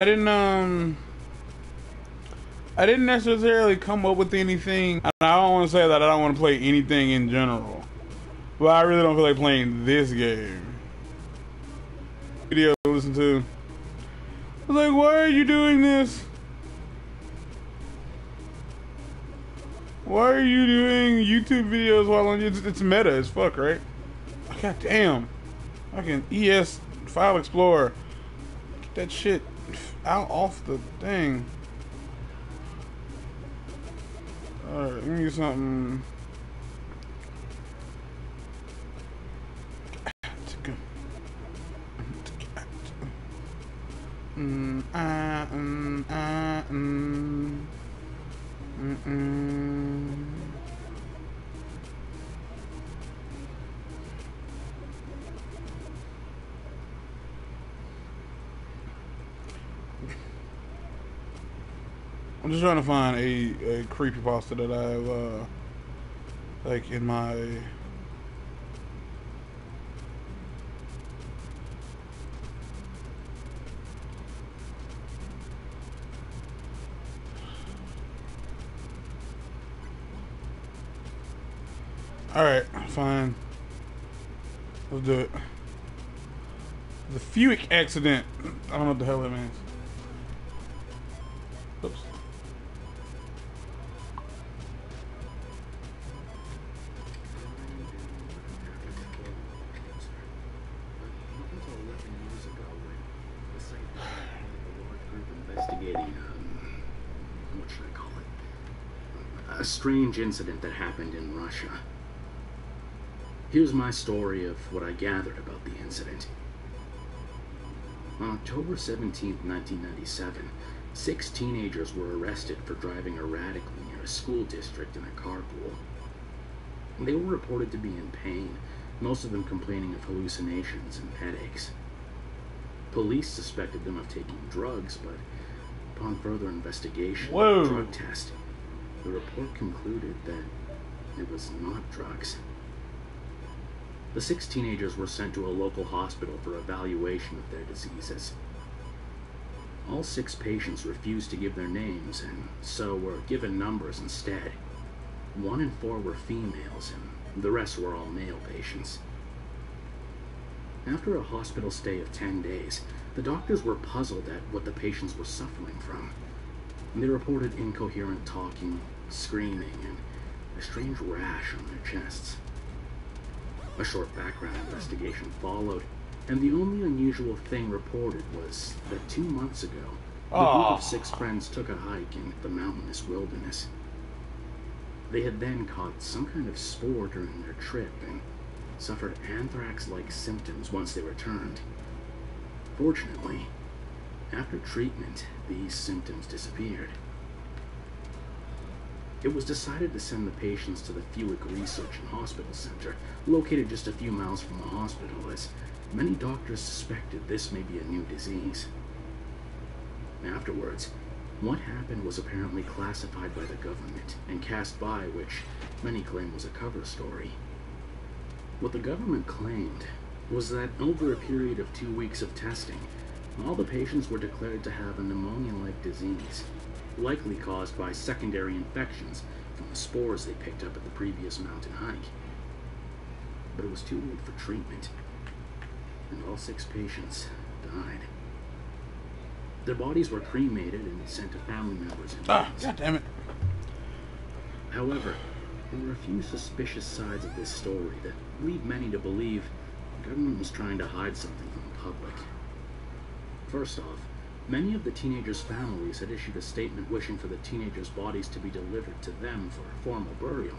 I didn't I didn't necessarily come up with anything. And I don't want to say that I don't want to play anything in general, but I really don't feel like playing this game. Video to listen to. I was like, why are you doing this? Why are you doing YouTube videos while on it's meta as fuck, right? God damn. Fucking ES File Explorer. Get that shit out off the thing. Alright, give me something. I'm just trying to find a creepypasta that I have like in my Alright, fine. Let's do it. The Fuick accident. I don't know what the hell that means. Oops. What should I call it? A strange incident that happened in Russia. Here's my story of what I gathered about the incident. On October 17, 1997, 6 teenagers were arrested for driving erratically near a school district in a carpool. They were reported to be in pain, most of them complaining of hallucinations and headaches. Police suspected them of taking drugs, but upon further investigation and a drug test, the report concluded that it was not drugs. The 6 teenagers were sent to a local hospital for evaluation of their diseases. All 6 patients refused to give their names and so were given numbers instead. 1 in 4 were females and the rest were all male patients. After a hospital stay of 10 days, the doctors were puzzled at what the patients were suffering from. They reported incoherent talking, screaming, and a strange rash on their chests. A short background investigation followed, and the only unusual thing reported was that 2 months ago, the group of 6 friends took a hike in the mountainous wilderness. They had then caught some kind of spore during their trip and suffered anthrax-like symptoms once they returned. Fortunately, after treatment, these symptoms disappeared. It was decided to send the patients to the Fuick Research and Hospital Center, located just a few miles from the hospital, as many doctors suspected this may be a new disease. Afterwards, what happened was apparently classified by the government and cast by which many claim was a cover story. What the government claimed was that over a period of 2 weeks of testing, all the patients were declared to have a pneumonia-like disease, likely caused by secondary infections from the spores they picked up at the previous mountain hike. But it was too late for treatment, and all 6 patients died. Their bodies were cremated and sent to family members in God damn it. However, there were a few suspicious sides of this story that lead many to believe the government was trying to hide something from the public. First off, many of the teenagers' families had issued a statement wishing for the teenagers' bodies to be delivered to them for a formal burial,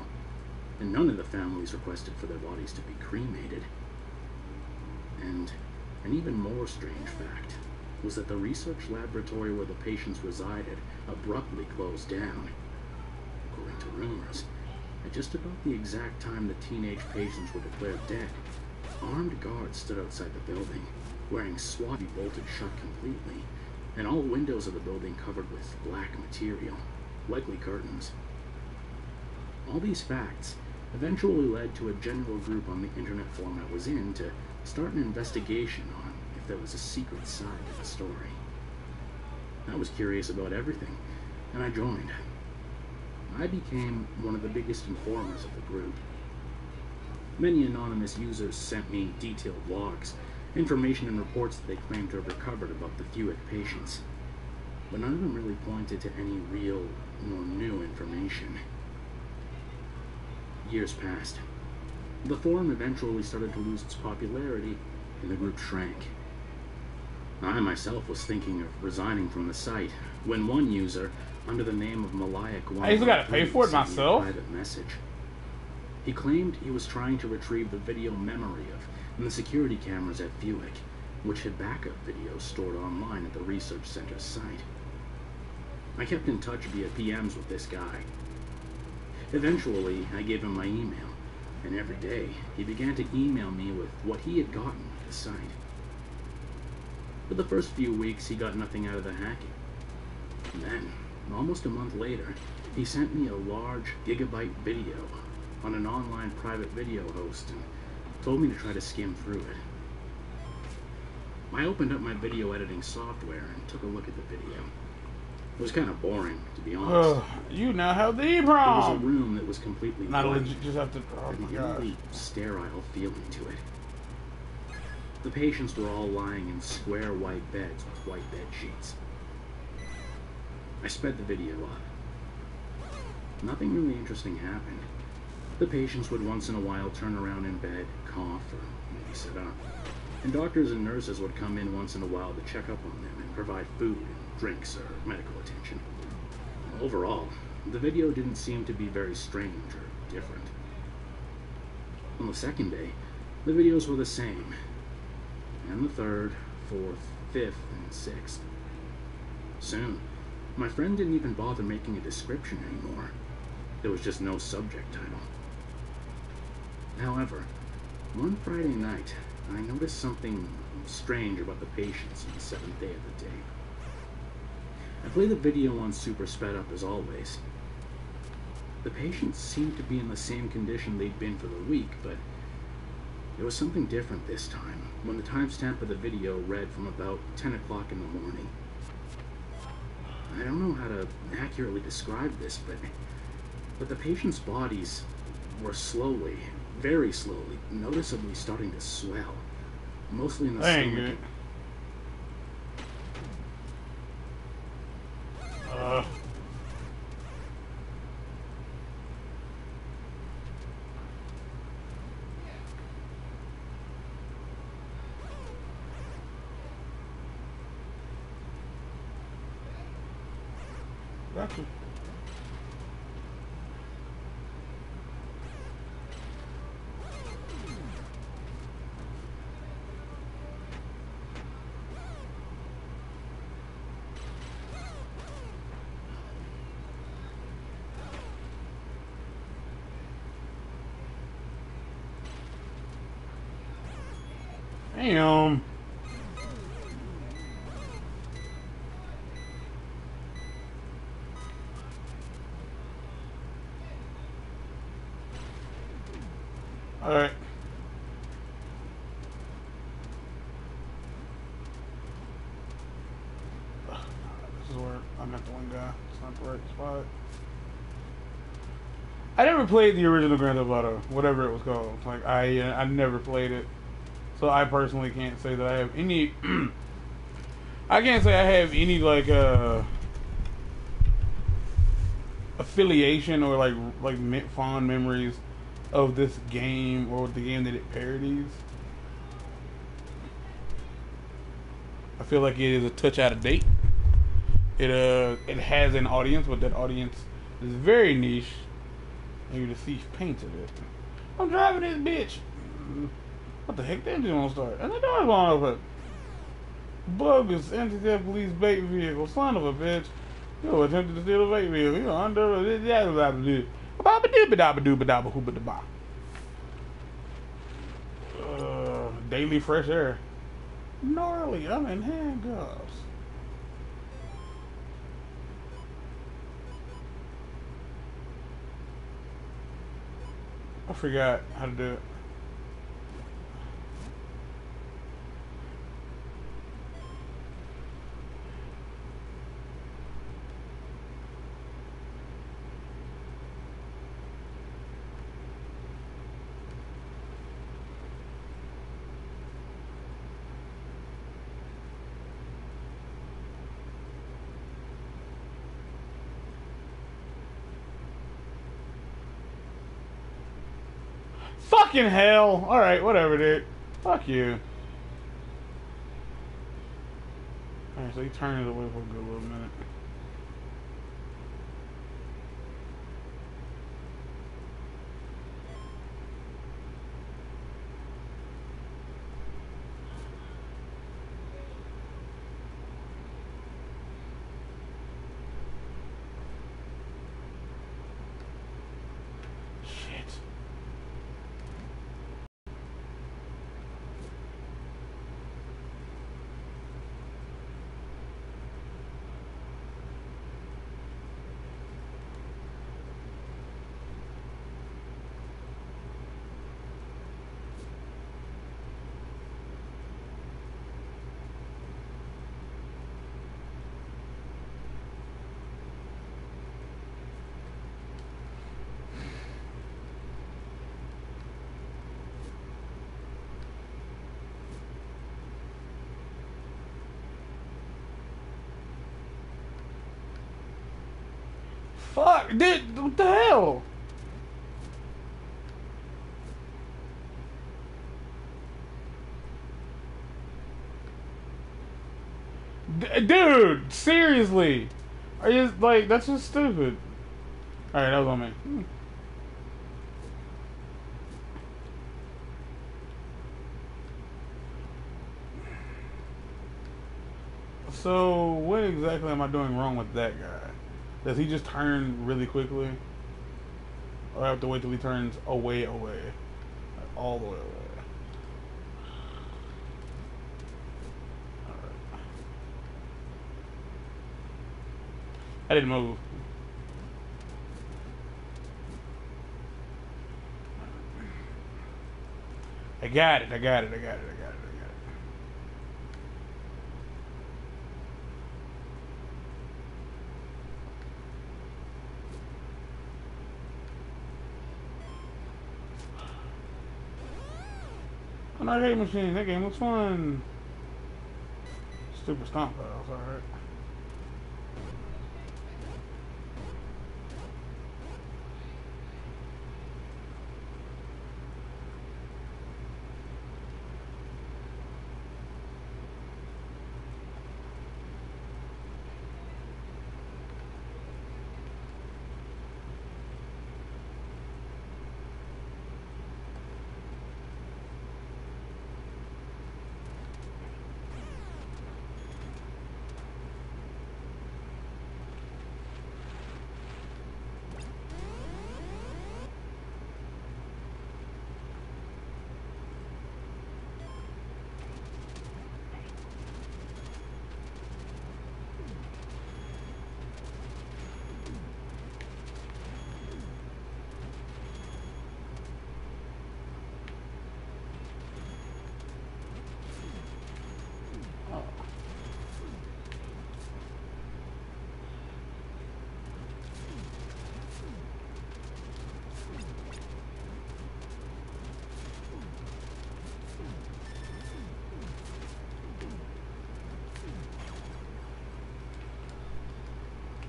and none of the families requested for their bodies to be cremated. And an even more strange fact was that the research laboratory where the patients resided abruptly closed down. According to rumors, at just about the exact time the teenage patients were declared dead, armed guards stood outside the building, wearing SWAT bolted shut completely, and all windows of the building covered with black material, likely curtains. All these facts eventually led to a general group on the internet forum I was in to start an investigation on if there was a secret side to the story. was curious about everything, and I joined. I became one of the biggest informers of the group. Many anonymous users sent me detailed logs, information and reports that they claimed to have recovered about the Fuick patients, but none of them really pointed to any real or new information. Years passed. The forum eventually started to lose its popularity, and the group shrank. I myself was thinking of resigning from the site when one user, under the name of Malayak, I still gotta pay for it sent me a myself. private message. He claimed he was trying to retrieve the video memory of the security cameras at Fuick, which had backup videos stored online at the research center's site. I kept in touch via PMs with this guy. Eventually, I gave him my email, and every day he began to email me with what he had gotten at the site. For the first few weeks, he got nothing out of the hacking. And then, almost a month later, he sent me a large gigabyte video on an online private video host and told me to try to skim through it. I opened up my video editing software and took a look at the video. It was kind of boring, to be honest. You now have the There EEPROM! was a room that was completely Not blank, legit, just have to. Oh with my an gosh. eerily sterile feeling to it. The patients were all lying in square white beds with white bed sheets. I sped the video up. Nothing really interesting happened. The patients would once in a while turn around in bed, cough, or maybe sit up. And doctors and nurses would come in once in a while to check up on them and provide food and drinks or medical attention. Overall, the video didn't seem to be very strange or different. On the second day, the videos were the same. And the third, fourth, fifth, and sixth. Soon, my friend didn't even bother making a description anymore. There was just no subject title. However, one Friday night, I noticed something strange about the patients on the seventh day of the day. I played the video on super sped up as always. The patients seemed to be in the same condition they'd been for the week, but there was something different this time, when the timestamp of the video read from about 10 o'clock in the morning. I don't know how to accurately describe this, but the patients' bodies were slowly, very slowly, noticeably starting to swell, mostly in the stomach. Gotcha. Damn. Alright. This is where I met the one guy. It's not the right spot. I never played the original Grand Theft Auto, whatever it was called. Like I never played it, so I personally can't say that I have any. I can't say I have any like affiliation or like fond memories of this game or the game that it parodies. I feel like it is a touch out of date. It has an audience, but that audience is very niche. Maybe the thief painted it. I'm driving this bitch. What the heck? The engine won't start. And the door's won't open. Bogus anti-theft police bait vehicle. Son of a bitch. You attempted to steal a bait vehicle. You're under daily fresh air. Gnarly. I'm in handcuffs. I forgot how to do it. Fucking hell. Alright, whatever, dude. Fuck you. Alright, so he turns away for a good little minute. Shit. Fuck, dude, what the hell? Dude, seriously. Are you like, that's just stupid. Alright, that was on me. So, what exactly am I doing wrong with that guy? Does he just turn really quickly? Or I have to wait till he turns away? Like, all the way away. Alright. I didn't move. I got it. An arcade machine. That game was fun. Stupid stomp piles. Alright.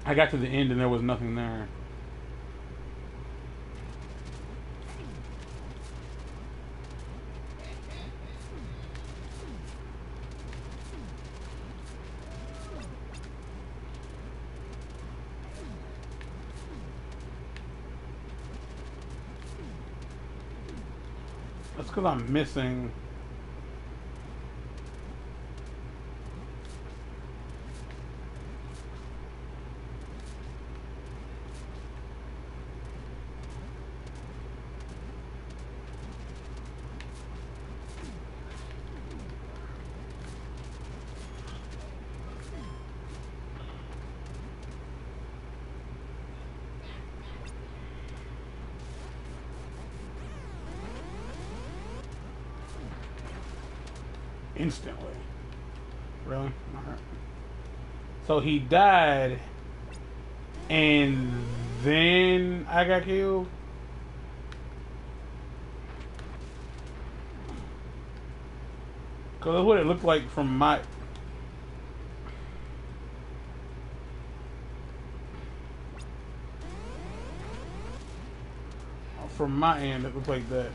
I got to the end and there was nothing there. That's because I'm missing. Instantly. Really? Alright. So he died and then I got killed? Because that's what it looked like from my... From my end, it looked like that.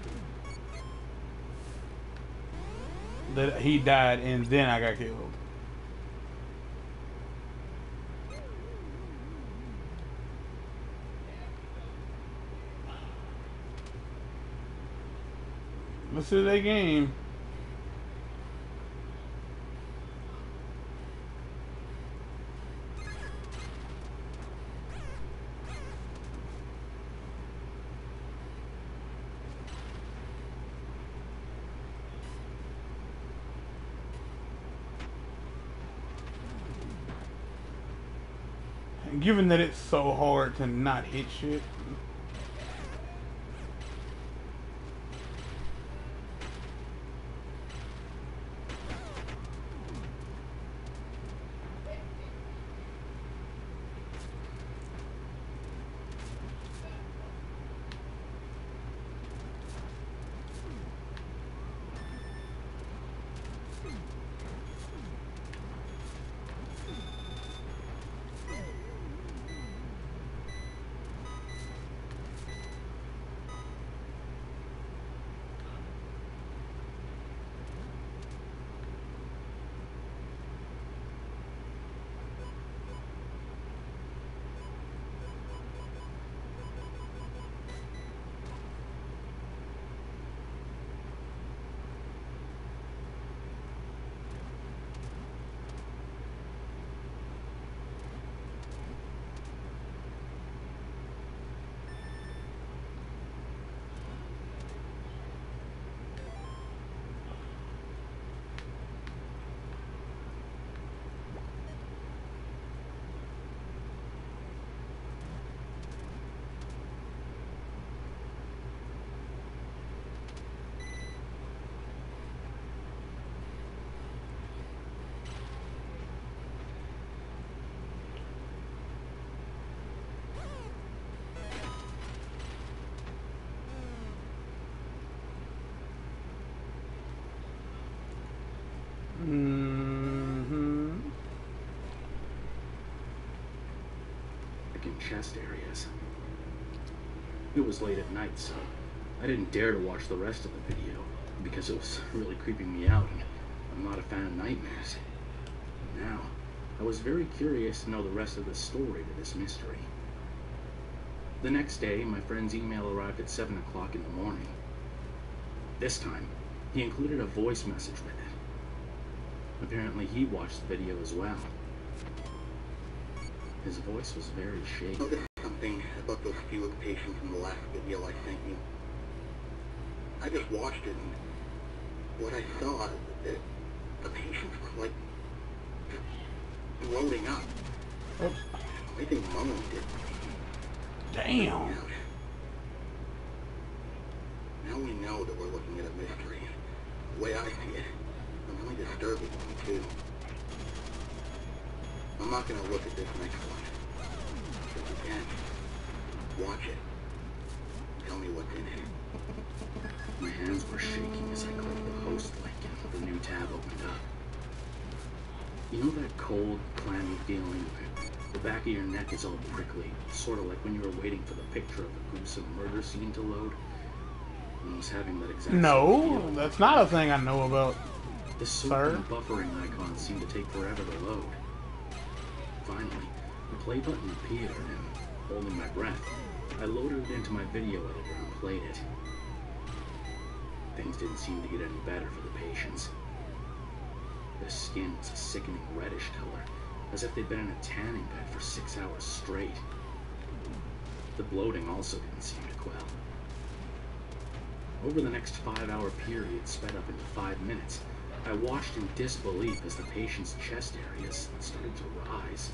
that he died and then I got killed. Let's see that game. And given that it's so hard to not hit shit. In chest areas. It was late at night, so I didn't dare to watch the rest of the video because it was really creeping me out, and I'm not a fan of nightmares. Now, I was very curious to know the rest of the story to this mystery. The next day, my friend's email arrived at 7 o'clock in the morning. This time, he included a voice message with it. Apparently, he watched the video as well. His voice was very shaky. Notice something about those few patients in the last video I sent you. I just watched it, and what I saw, the patients were like just bloating up. Oh. I think moaned it. Damn. Now we know that we're looking at a mystery. The way I see it, a really disturbing one too. I'm not gonna look at this next one. If you can, watch it. Tell me what's in it. My hands were shaking as I clicked the host link and the new tab opened up. You know that cold, clammy feeling where the back of your neck is all prickly, sort of like when you were waiting for the picture of a gruesome murder scene to load? I was having that exact No, that's not a thing I know about. The soap and buffering icon seemed to take forever to load. Finally, the play button appeared, and holding my breath, I loaded it into my video editor and played it. Things didn't seem to get any better for the patients. Their skin was a sickening reddish color, as if they'd been in a tanning bed for 6 hours straight. The bloating also didn't seem to quell. Over the next 5-hour period, sped up into 5 minutes, I watched in disbelief as the patient's chest areas started to rise.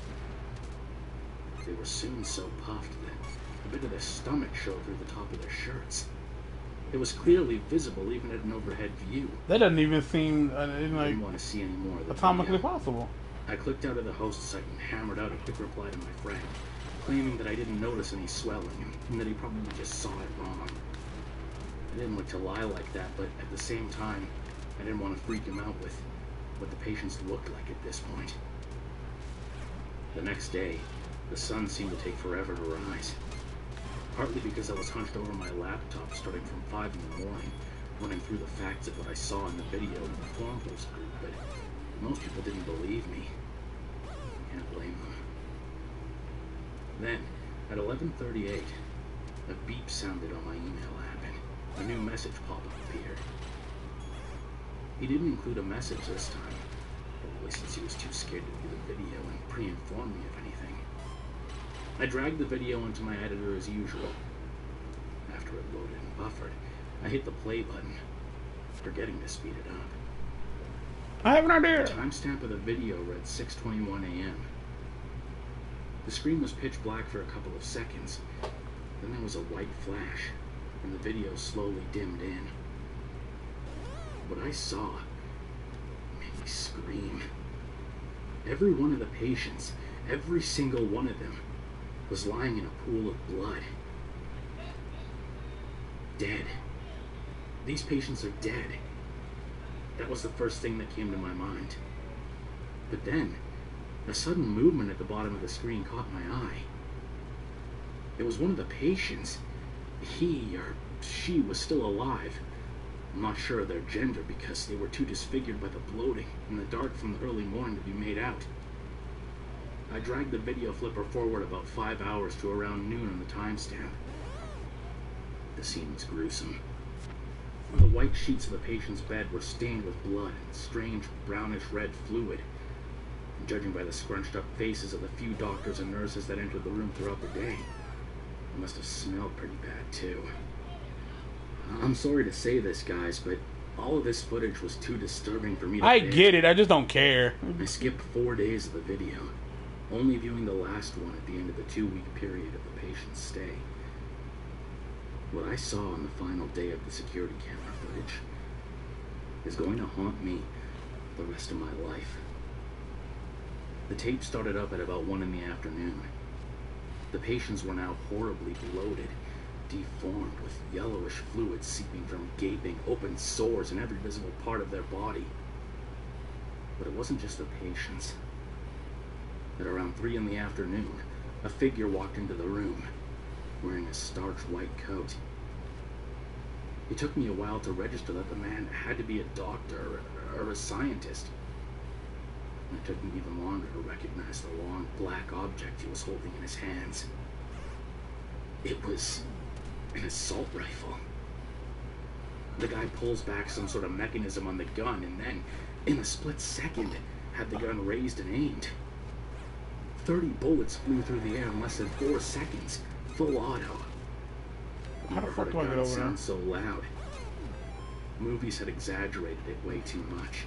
They were soon so puffed that a bit of their stomach showed through the top of their shirts. It was clearly visible even at an overhead view. That doesn't even seem I didn't want to see any more of the atomically video. possible. I clicked out of the host site and hammered out a quick reply to my friend, claiming that I didn't notice any swelling and that he probably just saw it wrong. I didn't like to lie like that, but at the same time, I didn't want to freak him out with what the patients looked like at this point. The next day, the sun seemed to take forever to rise. Partly because I was hunched over my laptop starting from 5 in the morning, running through the facts of what I saw in the video in the forum post group, but most people didn't believe me. Can't blame them. Then, at 11:38, a beep sounded on my email app and a new message pop-up appeared. He didn't include a message this time, probably since he was too scared to view the video and pre-inform me of anything. I dragged the video into my editor as usual. After it loaded and buffered, I hit the play button, forgetting to speed it up. I have an idea. The timestamp of the video read 6:21 a.m. The screen was pitch black for a couple of seconds. Then there was a white flash, and the video slowly dimmed in. What I saw made me scream. Every one of the patients, every single one of them, was lying in a pool of blood. Dead. These patients are dead. That was the first thing that came to my mind. But then, a sudden movement at the bottom of the screen caught my eye. It was one of the patients. He or she was still alive. I'm not sure of their gender because they were too disfigured by the bloating and the dark from the early morning to be made out. I dragged the video flipper forward about 5 hours to around noon on the timestamp. The scene was gruesome. The white sheets of the patient's bed were stained with blood and strange brownish red fluid. And judging by the scrunched up faces of the few doctors and nurses that entered the room throughout the day, it must have smelled pretty bad too. I'm sorry to say this, guys, but all of this footage was too disturbing for me to I bear. get it, I just don't care. I skipped 4 days of the video, only viewing the last one at the end of the 2-week period of the patient's stay. What I saw on the final day of the security camera footage is going to haunt me the rest of my life. The tape started up at about 1 in the afternoon. The patients were now horribly bloated, deformed, with yellowish fluid seeping from gaping, open sores in every visible part of their body. But it wasn't just the patients. At around 3 in the afternoon, a figure walked into the room, wearing a starch white coat. It took me a while to register that the man had to be a doctor or a scientist. And it took me even longer to recognize the long black object he was holding in his hands. It was an assault rifle. The guy pulls back some sort of mechanism on the gun and then, in a split second, had the gun raised and aimed. 30 bullets flew through the air in less than 4 seconds, full auto. How the fuck do I get over there? Sounds so loud. Movies had exaggerated it way too much.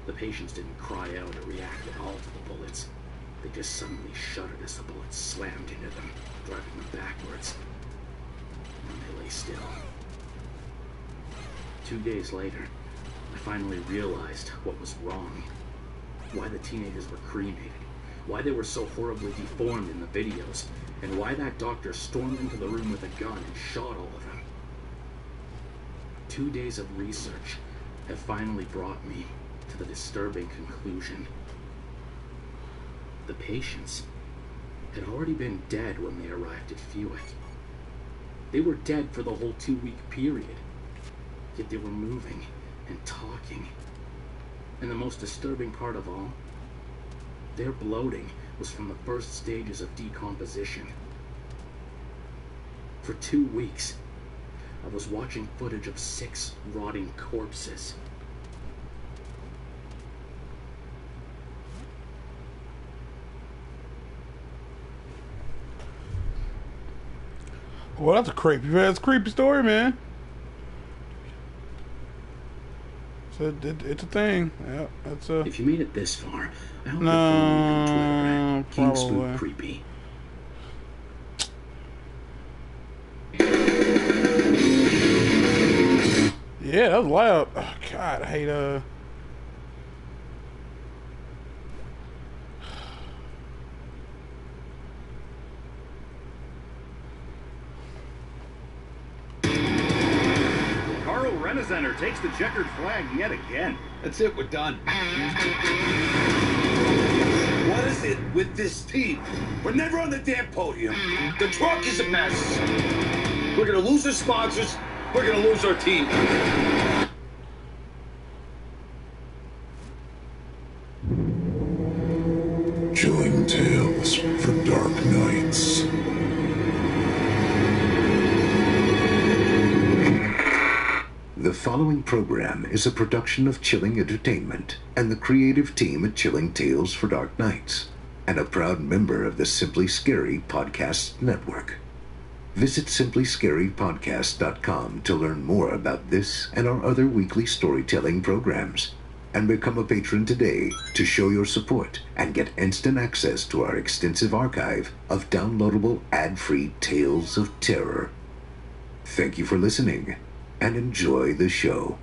The patients didn't cry out or react at all to the bullets. They just suddenly shuddered as the bullets slammed into them, driving them backwards. And they lay still. 2 days later, I finally realized what was wrong. Why the teenagers were cremated. Why they were so horribly deformed in the videos. And why that doctor stormed into the room with a gun and shot all of them. 2 days of research have finally brought me to the disturbing conclusion. The patients had already been dead when they arrived at Fewick. They were dead for the whole 2-week period. Yet they were moving and talking. And the most disturbing part of all, their bloating was from the first stages of decomposition. For 2 weeks, I was watching footage of 6 rotting corpses. Well, that's a creepy story, man. It's a thing. Yeah, that's a. If you made it this far, I hope you're following me on Twitter at probably. KingSpookCreepy. Yeah, that was loud. Oh, God, I hate Center takes the checkered flag yet again. That's it, we're done. What is it with this team? We're never on the damn podium. The truck is a mess. We're gonna lose our sponsors. We're gonna lose our team. Chilling tales for dark nights. The following program is a production of Chilling Entertainment and the creative team at Chilling Tales for Dark Nights, and a proud member of the Simply Scary Podcast Network. Visit simplyscarypodcast.com to learn more about this and our other weekly storytelling programs, and become a patron today to show your support and get instant access to our extensive archive of downloadable ad-free tales of terror. Thank you for listening, and enjoy the show.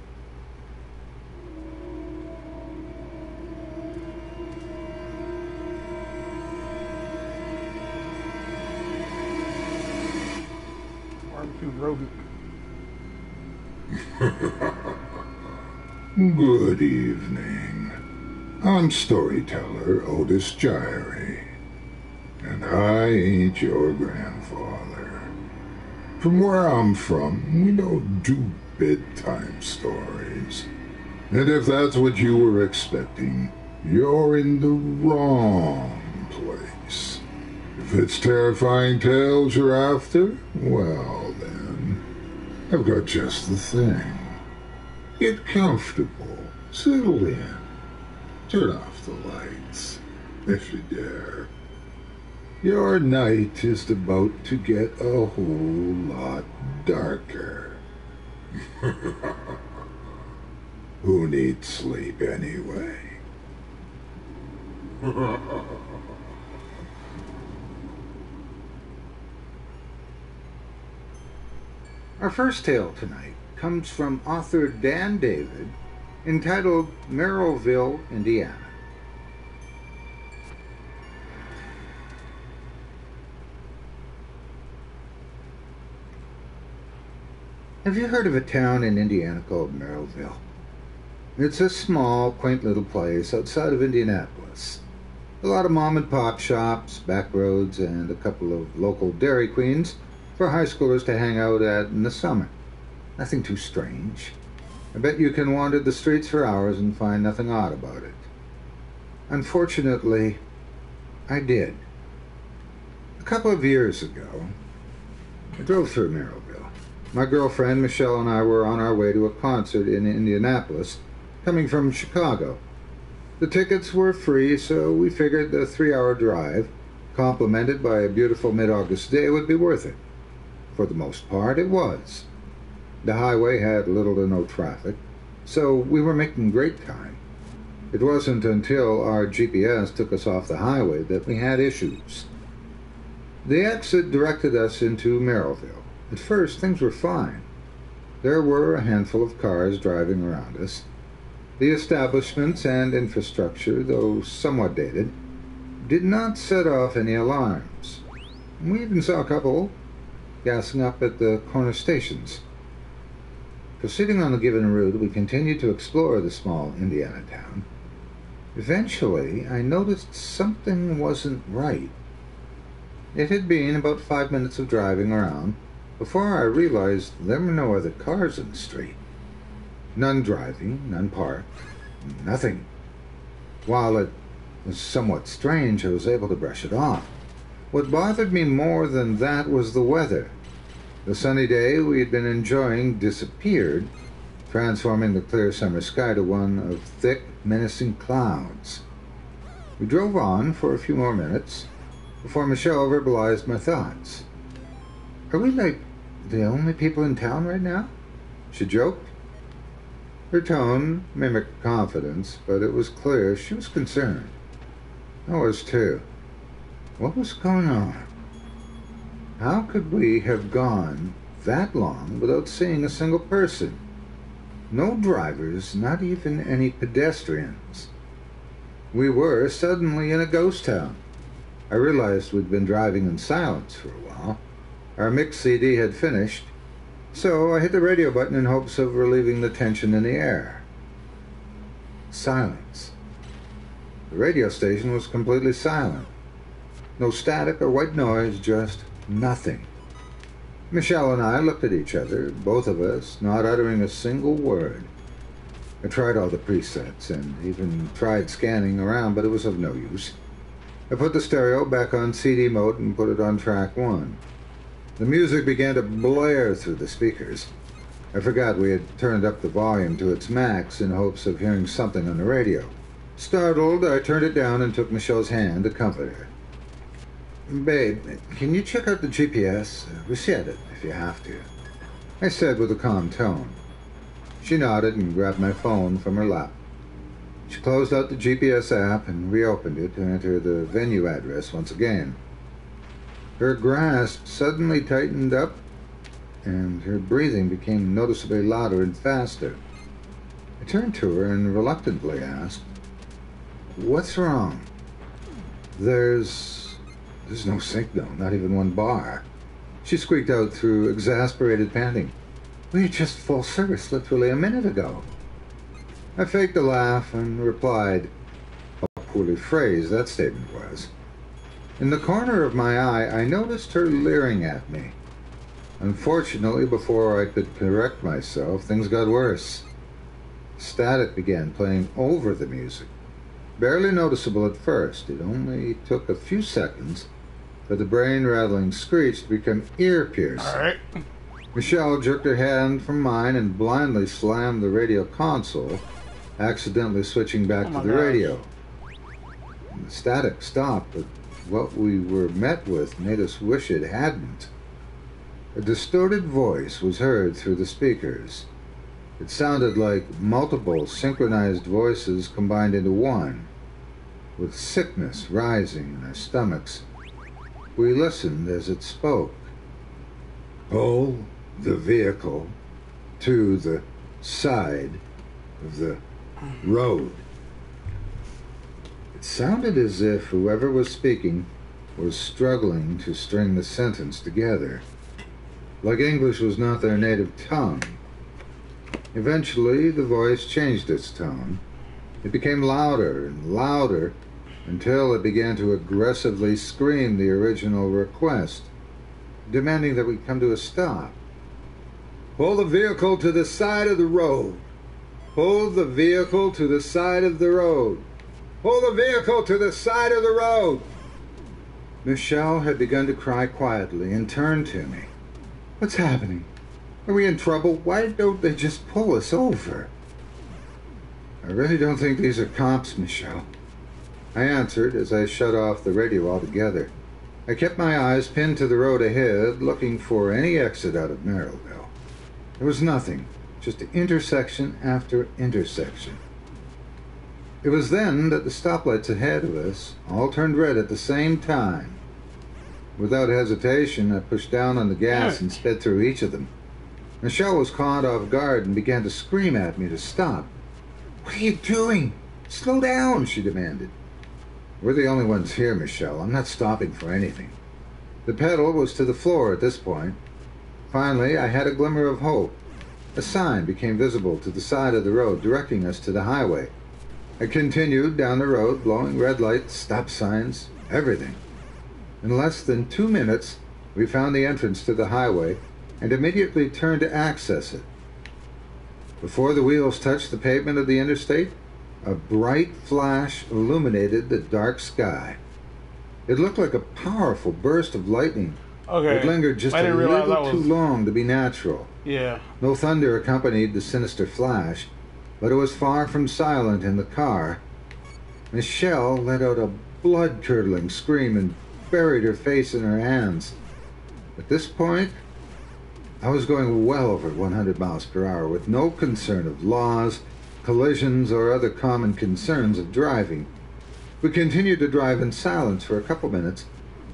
Barbecue rodent. Good evening. I'm storyteller Otis Gyrie, and I ain't your grandfather. From where I'm from, we don't do bedtime stories. And if that's what you were expecting, you're in the wrong place. If it's terrifying tales you're after, well then, I've got just the thing. Get comfortable, settle in, turn off the lights, if you dare. Your night is about to get a whole lot darker. Who needs sleep anyway? Our first tale tonight comes from author Dan David, entitled Merrillville, Indiana. Have you heard of a town in Indiana called Merrillville? It's a small, quaint little place outside of Indianapolis. A lot of mom-and-pop shops, back roads, and a couple of local Dairy Queens for high schoolers to hang out at in the summer. Nothing too strange. I bet you can wander the streets for hours and find nothing odd about it. Unfortunately, I did. A couple of years ago, I drove through Merrillville. My girlfriend, Michelle, and I were on our way to a concert in Indianapolis, coming from Chicago. The tickets were free, so we figured the 3-hour drive, complemented by a beautiful mid-August day, would be worth it. For the most part, it was. The highway had little to no traffic, so we were making great time. It wasn't until our GPS took us off the highway that we had issues. The exit directed us into Merrillville. At first, things were fine. There were a handful of cars driving around us. The establishments and infrastructure, though somewhat dated, did not set off any alarms. We even saw a couple gassing up at the corner stations. Proceeding on the given route, we continued to explore the small Indiana town. Eventually, I noticed something wasn't right. It had been about 5 minutes of driving around before I realized there were no other cars in the street. None driving, none parked, nothing. While it was somewhat strange, I was able to brush it off. What bothered me more than that was the weather. The sunny day we had been enjoying disappeared, transforming the clear summer sky to one of thick, menacing clouds. We drove on for a few more minutes before Michelle verbalized my thoughts. "Are we like the only people in town right now?" she joked. Her tone mimicked confidence, but it was clear she was concerned. I was too. What was going on? How could we have gone that long without seeing a single person? No drivers, not even any pedestrians. We were suddenly in a ghost town. I realized we'd been driving in silence for a while. Our mix CD had finished, so I hit the radio button in hopes of relieving the tension in the air. Silence. The radio station was completely silent. No static or white noise, just nothing. Michelle and I looked at each other, both of us not uttering a single word. I tried all the presets and even tried scanning around, but it was of no use. I put the stereo back on CD mode and put it on track 1. The music began to blare through the speakers. I forgot we had turned up the volume to its max in hopes of hearing something on the radio. Startled, I turned it down and took Michelle's hand to comfort her. "Babe, can you check out the GPS? Reset it if you have to," I said with a calm tone. She nodded and grabbed my phone from her lap. She closed out the GPS app and reopened it to enter the venue address once again. Her grasp suddenly tightened up, and her breathing became noticeably louder and faster. I turned to her and reluctantly asked, "What's wrong?" There's no signal, not even one bar," she squeaked out through exasperated panting. "We just full service literally a minute ago." I faked a laugh and replied, how poorly phrased that statement was. In the corner of my eye, I noticed her leering at me. Unfortunately, before I could correct myself, things got worse. Static began playing over the music. Barely noticeable at first, it only took a few seconds for the brain-rattling screech to become ear-piercing. All right. Michelle jerked her hand from mine and blindly slammed the radio console, accidentally switching back to the radio. The static stopped, but what we were met with made us wish it hadn't. A distorted voice was heard through the speakers. It sounded like multiple synchronized voices combined into one, with sickness rising in our stomachs. We listened as it spoke. "Pull the vehicle to the side of the road." It sounded as if whoever was speaking was struggling to string the sentence together, like English was not their native tongue. Eventually, the voice changed its tone. It became louder and louder until it began to aggressively scream the original request, demanding that we come to a stop. "Pull the vehicle to the side of the road. Pull the vehicle to the side of the road. Pull the vehicle to the side of the road." Michelle had begun to cry quietly and turned to me. "What's happening? Are we in trouble? Why don't they just pull us over?" "I really don't think these are cops, Michelle," I answered as I shut off the radio altogether. I kept my eyes pinned to the road ahead, looking for any exit out of Merrillville. There was nothing, just intersection after intersection. It was then that the stoplights ahead of us all turned red at the same time. Without hesitation, I pushed down on the gas and sped through each of them. Michelle was caught off guard and began to scream at me to stop. "What are you doing? Slow down," she demanded. "We're the only ones here, Michelle. I'm not stopping for anything." The pedal was to the floor at this point. Finally, I had a glimmer of hope. A sign became visible to the side of the road, directing us to the highway. I continued down the road, blowing red lights, stop signs, everything. In less than 2 minutes, we found the entrance to the highway and immediately turned to access it. Before the wheels touched the pavement of the interstate, a bright flash illuminated the dark sky. It looked like a powerful burst of lightning. Okay. It lingered just a little too long to be natural. Yeah. No thunder accompanied the sinister flash, but it was far from silent in the car. Michelle let out a blood-curdling scream and buried her face in her hands. At this point, I was going well over 100 miles per hour with no concern of laws, collisions, or other common concerns of driving. We continued to drive in silence for a couple minutes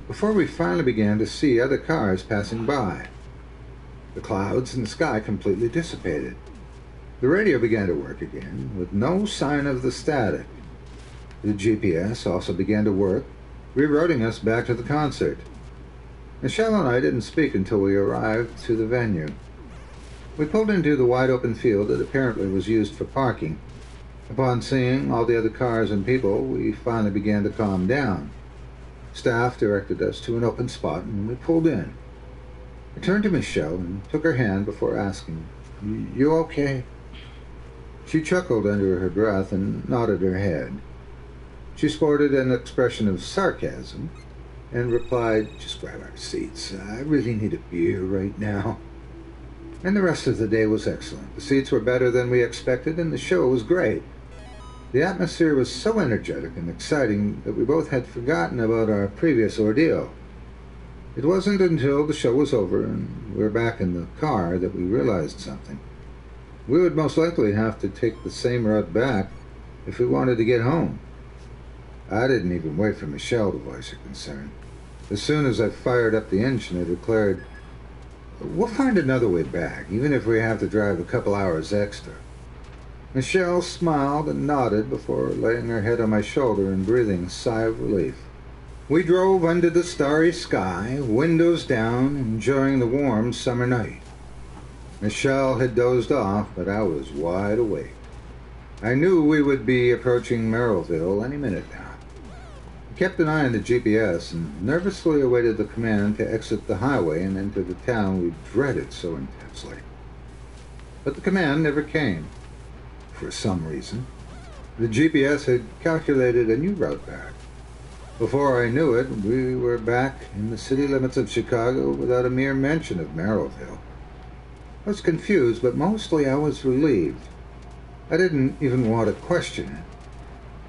before we finally began to see other cars passing by. The clouds in the sky completely dissipated. The radio began to work again, with no sign of the static. The GPS also began to work, rerouting us back to the concert. Michelle and I didn't speak until we arrived to the venue. We pulled into the wide-open field that apparently was used for parking. Upon seeing all the other cars and people, we finally began to calm down. Staff directed us to an open spot, and we pulled in. I turned to Michelle and took her hand before asking, "You okay?" She chuckled under her breath and nodded her head. She sported an expression of sarcasm and replied, "Just grab our seats. I really need a beer right now." And the rest of the day was excellent. The seats were better than we expected, and the show was great. The atmosphere was so energetic and exciting that we both had forgotten about our previous ordeal. It wasn't until the show was over and we were back in the car that we realized something. We would most likely have to take the same route back if we wanted to get home. I didn't even wait for Michelle to voice her concern. As soon as I fired up the engine, I declared, "We'll find another way back, even if we have to drive a couple hours extra." Michelle smiled and nodded before laying her head on my shoulder and breathing a sigh of relief. We drove under the starry sky, windows down, enjoying the warm summer night. Michelle had dozed off, but I was wide awake. I knew we would be approaching Merrillville any minute now. I kept an eye on the GPS and nervously awaited the command to exit the highway and enter the town we dreaded so intensely. But the command never came. For some reason, the GPS had calculated a new route back. Before I knew it, we were back in the city limits of Chicago without a mere mention of Merrillville. I was confused, but mostly I was relieved. I didn't even want to question it.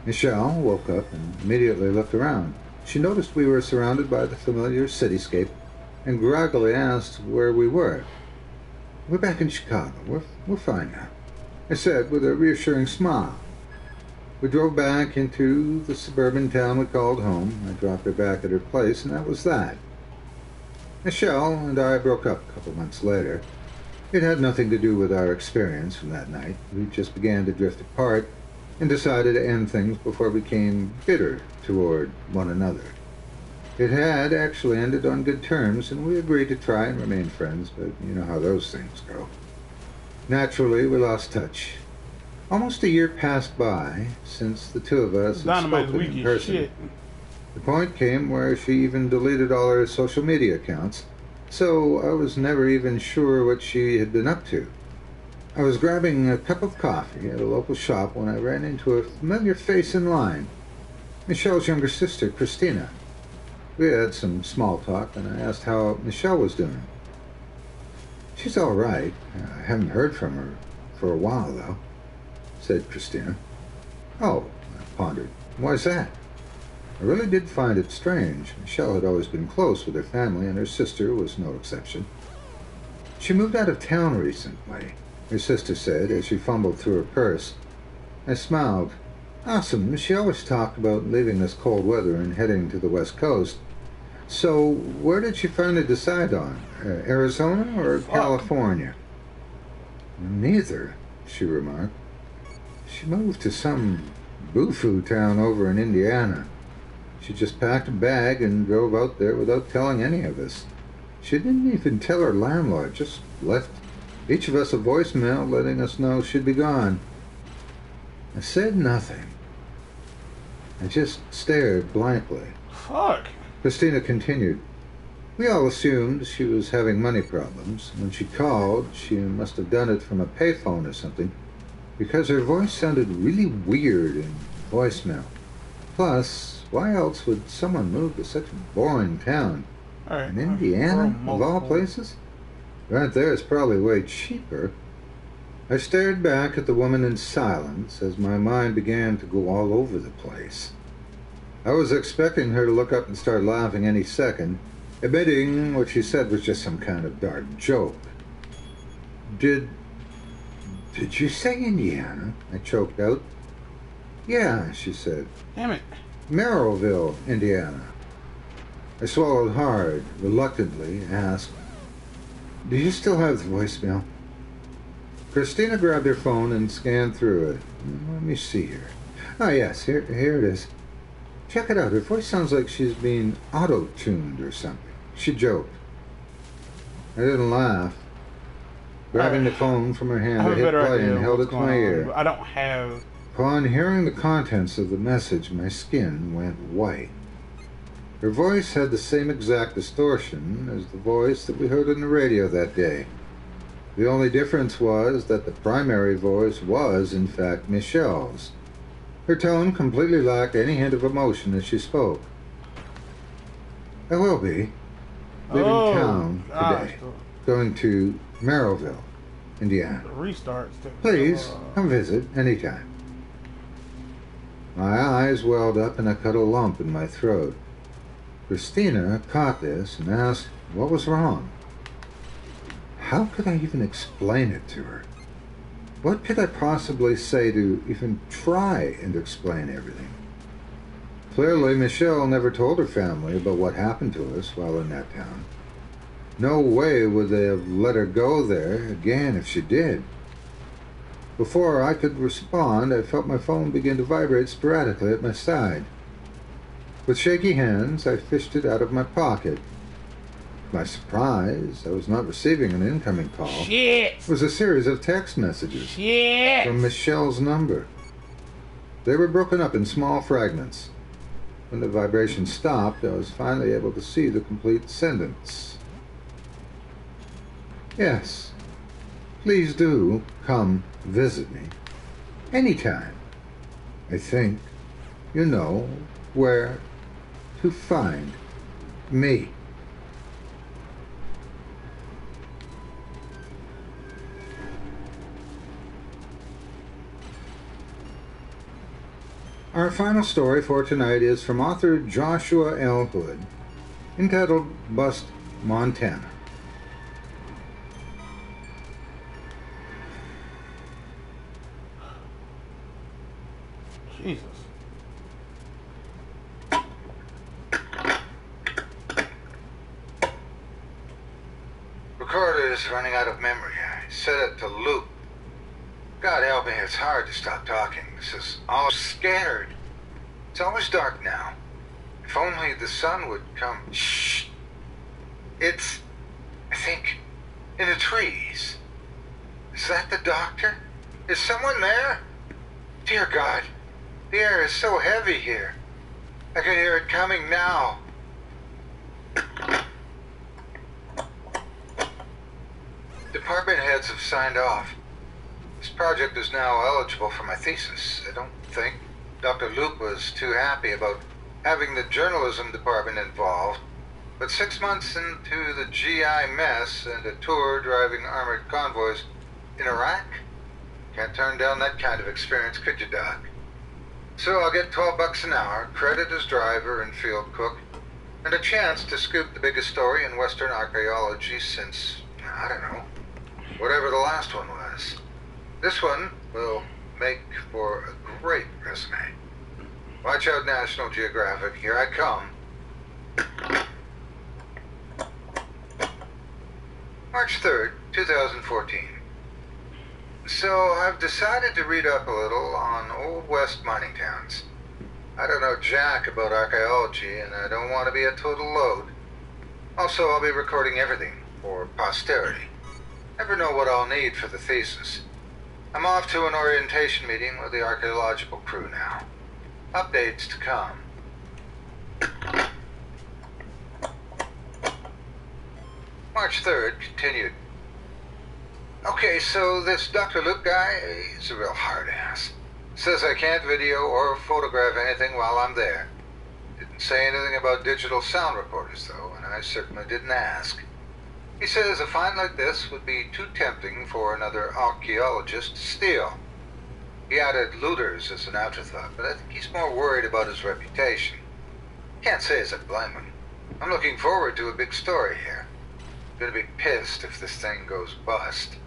Michelle woke up and immediately looked around. She noticed we were surrounded by the familiar cityscape and groggily asked where we were. "We're back in Chicago. We're fine now," I said with a reassuring smile. We drove back into the suburban town we called home. I dropped her back at her place, and that was that. Michelle and I broke up a couple months later. It had nothing to do with our experience from that night. We just began to drift apart and decided to end things before we became bitter toward one another. It had actually ended on good terms, and we agreed to try and remain friends, but you know how those things go. Naturally, we lost touch. Almost a year passed by since the two of us had spoken in person. Shit. The point came where she even deleted all her social media accounts, so I was never even sure what she had been up to. I was grabbing a cup of coffee at a local shop when I ran into a familiar face in line, Michelle's younger sister, Christina. We had some small talk, and I asked how Michelle was doing. "She's all right. I haven't heard from her for a while, though," said Christina. "Oh," I pondered. "Why's that?" I really did find it strange. Michelle had always been close with her family, and her sister was no exception. "She moved out of town recently," her sister said as she fumbled through her purse. I smiled. "Awesome. She always talked about leaving this cold weather and heading to the West Coast. So, where did she finally decide on? Arizona or California?" "Neither," she remarked. "She moved to some boo-foo town over in Indiana. She just packed a bag and drove out there without telling any of us. She didn't even tell her landlord, just left each of us a voicemail letting us know she'd be gone." I said nothing. I just stared blankly. Fuck. Christina continued. "We all assumed she was having money problems. When she called, she must have done it from a payphone or something, because her voice sounded really weird in voicemail. Plus, why else would someone move to such a boring town? In Indiana, of all places? Rent there is probably way cheaper." I stared back at the woman in silence as my mind began to go all over the place. I was expecting her to look up and start laughing any second, admitting what she said was just some kind of dark joke. Did you say Indiana?" I choked out. "Yeah," she said. Damn it. "Merrillville, Indiana." I swallowed hard, reluctantly asked, "Do you still have the voicemail?" Christina grabbed her phone and scanned through it. "Let me see here. Oh, yes, here it is. Check it out. Her voice sounds like she's being auto-tuned or something." She joked. I didn't laugh. Grabbing the phone from her hand, I hit play and held it to my ear. I don't have... Upon hearing the contents of the message, my skin went white. Her voice had the same exact distortion as the voice that we heard on the radio that day. The only difference was that the primary voice was, in fact, Michelle's. Her tone completely lacked any hint of emotion as she spoke. I will be leaving town today, going to Merrillville, Indiana. Restarts. Please come visit anytime. My eyes welled up and I cut a lump in my throat. Christina caught this and asked what was wrong. How could I even explain it to her? What could I possibly say to even try and explain everything? Clearly, Michelle never told her family about what happened to us while in that town. No way would they have let her go there again if she did. Before I could respond, I felt my phone begin to vibrate sporadically at my side. With shaky hands, I fished it out of my pocket. To my surprise, I was not receiving an incoming call. Shit! It was a series of text messages Shit! from Michelle's number. They were broken up in small fragments. When the vibration stopped, I was finally able to see the complete sentence. Yes, please do come visit me. Anytime. I think you know where to find me. Our final story for tonight is from author Joshua L. Hood, entitled Bust, Montana. Jesus. Recorder is running out of memory. I set it to loop. God help me, it's hard to stop talking. This is all scattered. It's almost dark now. If only the sun would come. Shh. It's, I think, in the trees. Is that the doctor? Is someone there? Dear God, the air is so heavy here. I can hear it coming now. Department heads have signed off. This project is now eligible for my thesis. I don't think Dr. Luke was too happy about having the journalism department involved, but 6 months into the GI mess and a tour driving armored convoys in Iraq, can't turn down that kind of experience, could you, Doc? So I'll get $12 an hour, credit as driver and field cook, and a chance to scoop the biggest story in Western archaeology since, I don't know, whatever the last one was. This one will make for a great resume. Watch out, National Geographic. Here I come. March 3rd, 2014. So I've decided to read up a little on Old West mining towns. I don't know jack about archaeology, and I don't want to be a total load. Also, I'll be recording everything for posterity. Never know what I'll need for the thesis. I'm off to an orientation meeting with the archaeological crew now. Updates to come. March 3rd, continued. Okay, so this Dr. Luke guy, he's a real hard ass. Says I can't video or photograph anything while I'm there. Didn't say anything about digital sound recorders, though, and I certainly didn't ask. He says a find like this would be too tempting for another archaeologist to steal. He added looters as an afterthought, but I think he's more worried about his reputation. Can't say as I blame him. I'm looking forward to a big story here. Gonna be pissed if this thing goes bust.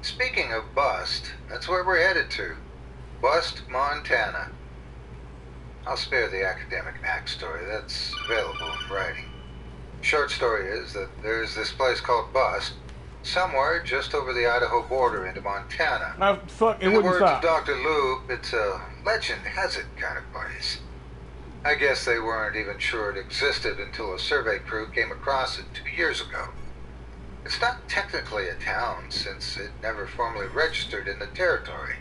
Speaking of bust, that's where we're headed to. Bust, Montana. I'll spare the academic backstory. That's available in writing. Short story is that there's this place called Bust, somewhere just over the Idaho border into Montana. Now, fuck, it In the wouldn't words stop. of Dr. Loop, it's a legend has it kind of place. I guess they weren't even sure it existed until a survey crew came across it 2 years ago. It's not technically a town, since it never formally registered in the territory.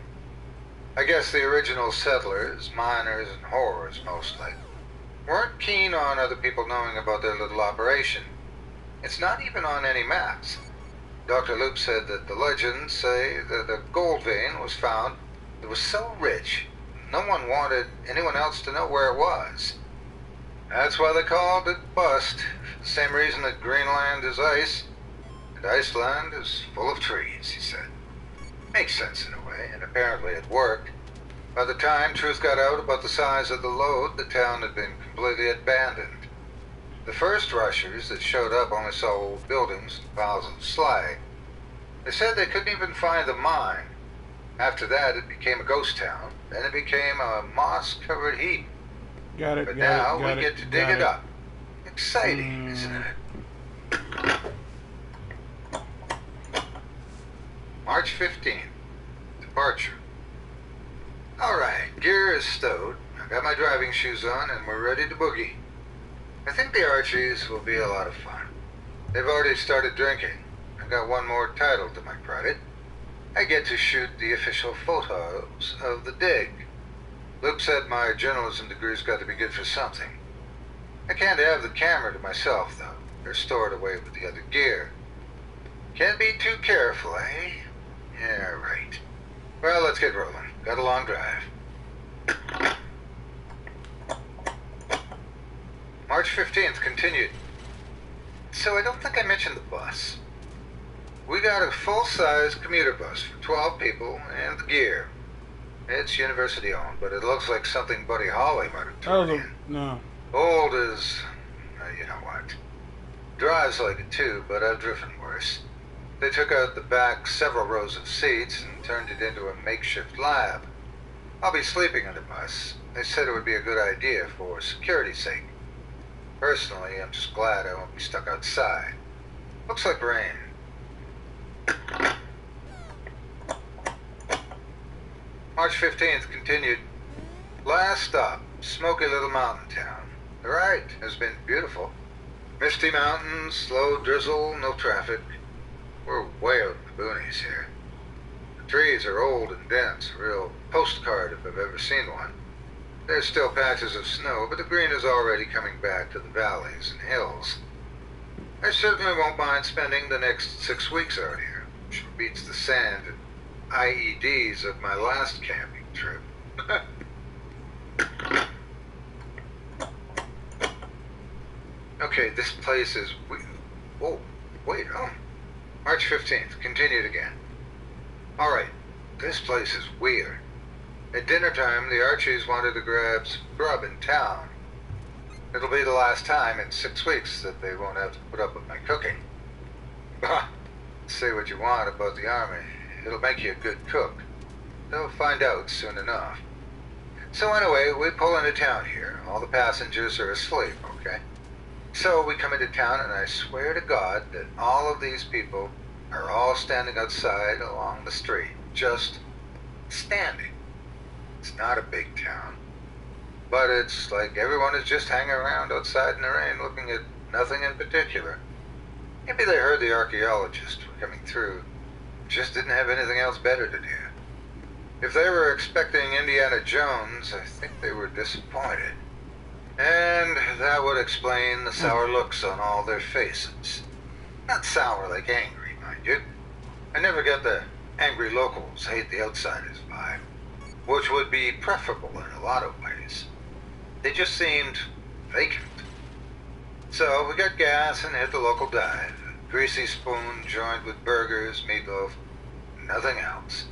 I guess the original settlers, miners and whores mostly. weren't keen on other people knowing about their little operation. It's not even on any maps. Dr. Loop said that the legends say that a gold vein was found that was so rich, no one wanted anyone else to know where it was. That's why they called it bust. The same reason that Greenland is ice, and Iceland is full of trees, he said. Makes sense in a way, and apparently it worked. By the time truth got out about the size of the load, the town had been completely abandoned. The first rushers that showed up only saw old buildings and piles of slag. They said they couldn't even find the mine. After that, it became a ghost town. Then it became a moss-covered heap. Got it. But got now it, got we it, get to dig got it up. Exciting, isn't it? March 15th. Departure. Alright, gear is stowed. I got my driving shoes on and we're ready to boogie. I think the Archies will be a lot of fun. They've already started drinking. I got one more title to my credit. I get to shoot the official photos of the dig. Luke said my journalism degree's got to be good for something. I can't have the camera to myself, though. They're stored away with the other gear. Can't be too careful, eh? Yeah, right. Well, let's get rolling. Got a long drive. March 15th continued. So I don't think I mentioned the bus. We got a full-size commuter bus for 12 people and the gear. It's university-owned, but it looks like something Buddy Holly might have turned in. No. Old as... you know what. Drives like it too, but I've driven worse. They took out the back several rows of seats and turned it into a makeshift lab. I'll be sleeping in the bus. They said it would be a good idea for security's sake. Personally, I'm just glad I won't be stuck outside. Looks like rain. March 15th continued. Last stop, smoky little mountain town. The ride has been beautiful. Misty mountains, slow drizzle, no traffic. We're way out in the boonies here. The trees are old and dense, a real postcard if I've ever seen one. There's still patches of snow, but the green is already coming back to the valleys and hills. I certainly won't mind spending the next 6 weeks out here, which beats the sand and IEDs of my last camping trip. Okay, this place is... Whoa, wait, oh. March 15th, continued again. Alright, this place is weird. At dinner time, the Archies wanted to grab some grub in town. It'll be the last time in 6 weeks that they won't have to put up with my cooking. Say what you want about the Army. It'll make you a good cook. They'll find out soon enough. So anyway, we pull into town here. All the passengers are asleep, okay? So we come into town, and I swear to God that all of these people are all standing outside along the street. Just standing. It's not a big town. But it's like everyone is just hanging around outside in the rain looking at nothing in particular. Maybe they heard the archaeologists were coming through. Just didn't have anything else better to do. If they were expecting Indiana Jones, I think they were disappointed. And that would explain the sour looks on all their faces. Not sour like angry, mind you. I never get the angry locals hate the outsiders vibe, which would be preferable in a lot of ways. They just seemed vacant. So we got gas and hit the local dive. A greasy spoon joined with burgers, meatloaf, nothing else.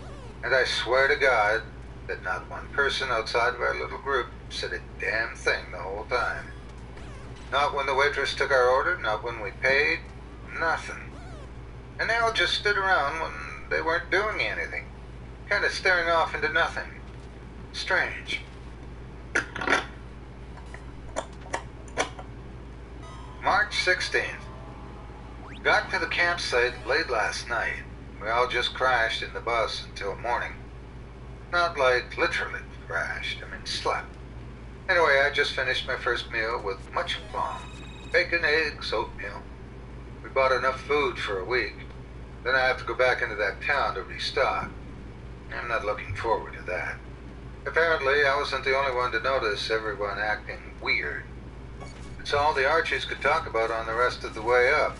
And I swear to God that not one person outside of our little group said a damn thing the whole time. Not when the waitress took our order, not when we paid, nothing. And they all just stood around when they weren't doing anything, kind of staring off into nothing. Strange. March 16th. Got to the campsite late last night. We all just crashed in the bus until morning. Not like literally crashed, I mean slept. Anyway, I just finished my first meal with much aplomb. Bacon, eggs, oatmeal. We bought enough food for a week. Then I have to go back into that town to restock. I'm not looking forward to that. Apparently, I wasn't the only one to notice everyone acting weird. It's all the Archies could talk about on the rest of the way up.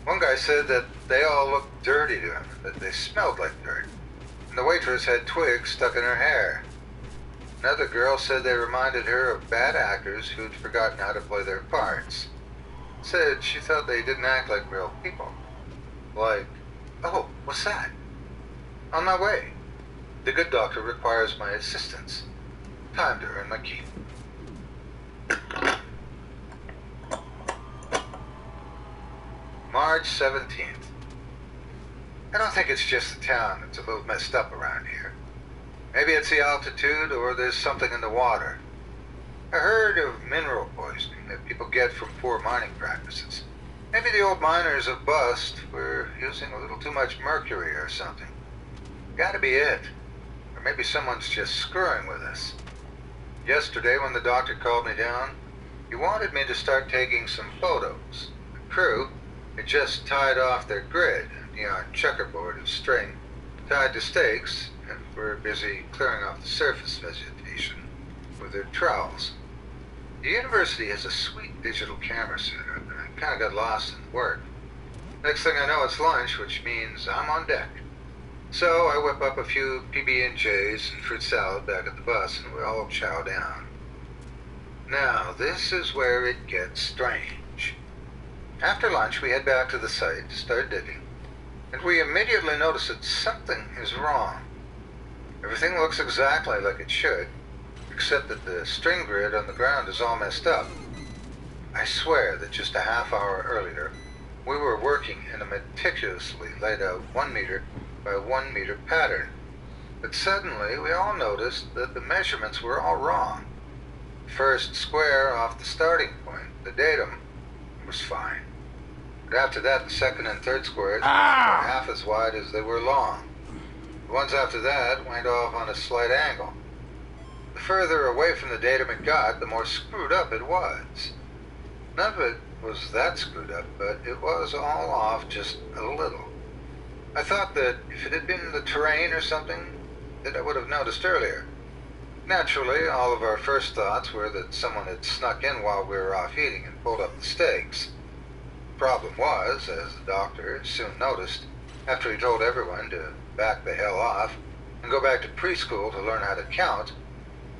One guy said that they all looked dirty to him, that they smelled like dirt. And the waitress had twigs stuck in her hair. Another girl said they reminded her of bad actors who'd forgotten how to play their parts. Said she thought they didn't act like real people. Like, oh, what's that? On my way. The good doctor requires my assistance. Time to earn my keep. March 17th. I don't think it's just the town that's a little messed up around here. Maybe it's the altitude or there's something in the water. I heard of mineral poisoning that people get from poor mining practices. Maybe the old miners of Bust were using a little too much mercury or something. Gotta be it. Or maybe someone's just screwing with us. Yesterday when the doctor called me down, he wanted me to start taking some photos. The crew had just tied off their grid, a neon checkerboard of string, tied to stakes, and were busy clearing off the surface vegetation with their trowels. The university has a sweet digital camera setup, and I kind of got lost in the work. Next thing I know, it's lunch, which means I'm on deck. So I whip up a few PB&Js and fruit salad back at the bus, and we all chow down. Now, this is where it gets strange. After lunch, we head back to the site to start digging, and we immediately notice that something is wrong. Everything looks exactly like it should, except that the string grid on the ground is all messed up. I swear that just a half hour earlier, we were working in a meticulously laid out 1 meter by 1 meter pattern. But suddenly, we all noticed that the measurements were all wrong. The first square off the starting point, the datum, was fine. But after that, the second and third squares were half as wide as they were long. The ones after that went off on a slight angle. The further away from the datum it got, the more screwed up it was. None of it was that screwed up, but it was all off just a little. I thought that if it had been the terrain or something, that I would have noticed earlier. Naturally, all of our first thoughts were that someone had snuck in while we were off eating and pulled up the stakes. The problem was, as the doctor soon noticed, after he told everyone to back the hell off and go back to preschool to learn how to count,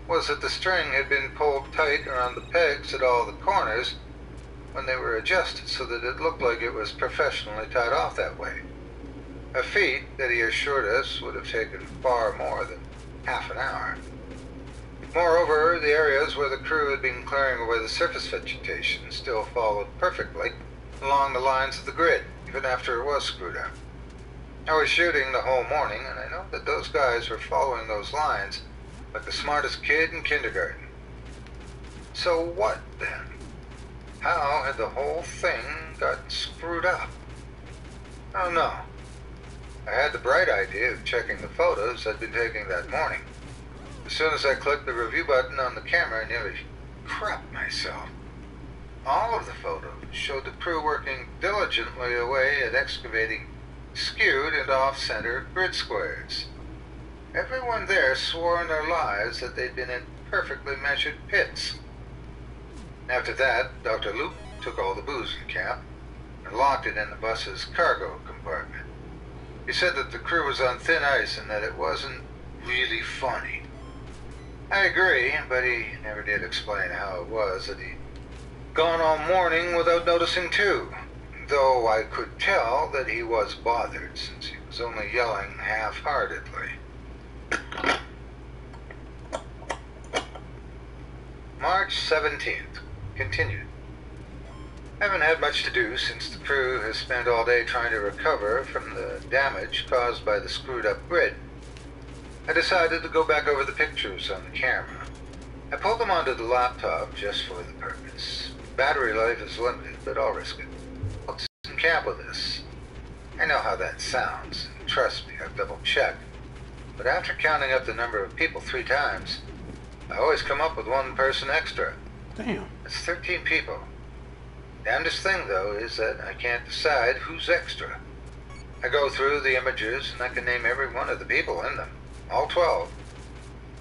was that the string had been pulled tight around the pegs at all the corners when they were adjusted so that it looked like it was professionally tied off that way. A feat that he assured us would have taken far more than half an hour. Moreover, the areas where the crew had been clearing away the surface vegetation still followed perfectly along the lines of the grid, even after it was screwed up. I was shooting the whole morning, and I know that those guys were following those lines like the smartest kid in kindergarten. So what, then? How had the whole thing gotten screwed up? I don't know. I had the bright idea of checking the photos I'd been taking that morning. As soon as I clicked the review button on the camera, I nearly crapped myself. All of the photos showed the crew working diligently away at excavating skewed and off-center grid squares. Everyone there swore on their lives that they'd been in perfectly measured pits. After that, Dr. Luke took all the booze in camp and locked it in the bus's cargo compartment. He said that the crew was on thin ice and that it wasn't really funny. I agree, but he never did explain how it was that he'd gone all morning without noticing too, though I could tell that he was bothered since he was only yelling half-heartedly. March 17th. Continued. I haven't had much to do since the crew has spent all day trying to recover from the damage caused by the screwed-up grid. I decided to go back over the pictures on the camera. I pulled them onto the laptop just for the purpose. Battery life is limited, but I'll risk it. I'll sit in camp with this. I know how that sounds, and trust me, I've double-checked. But after counting up the number of people 3 times, I always come up with 1 person extra. Damn. That's 13 people. Damnedest thing, though, is that I can't decide who's extra. I go through the images, and I can name every one of the people in them. All 12.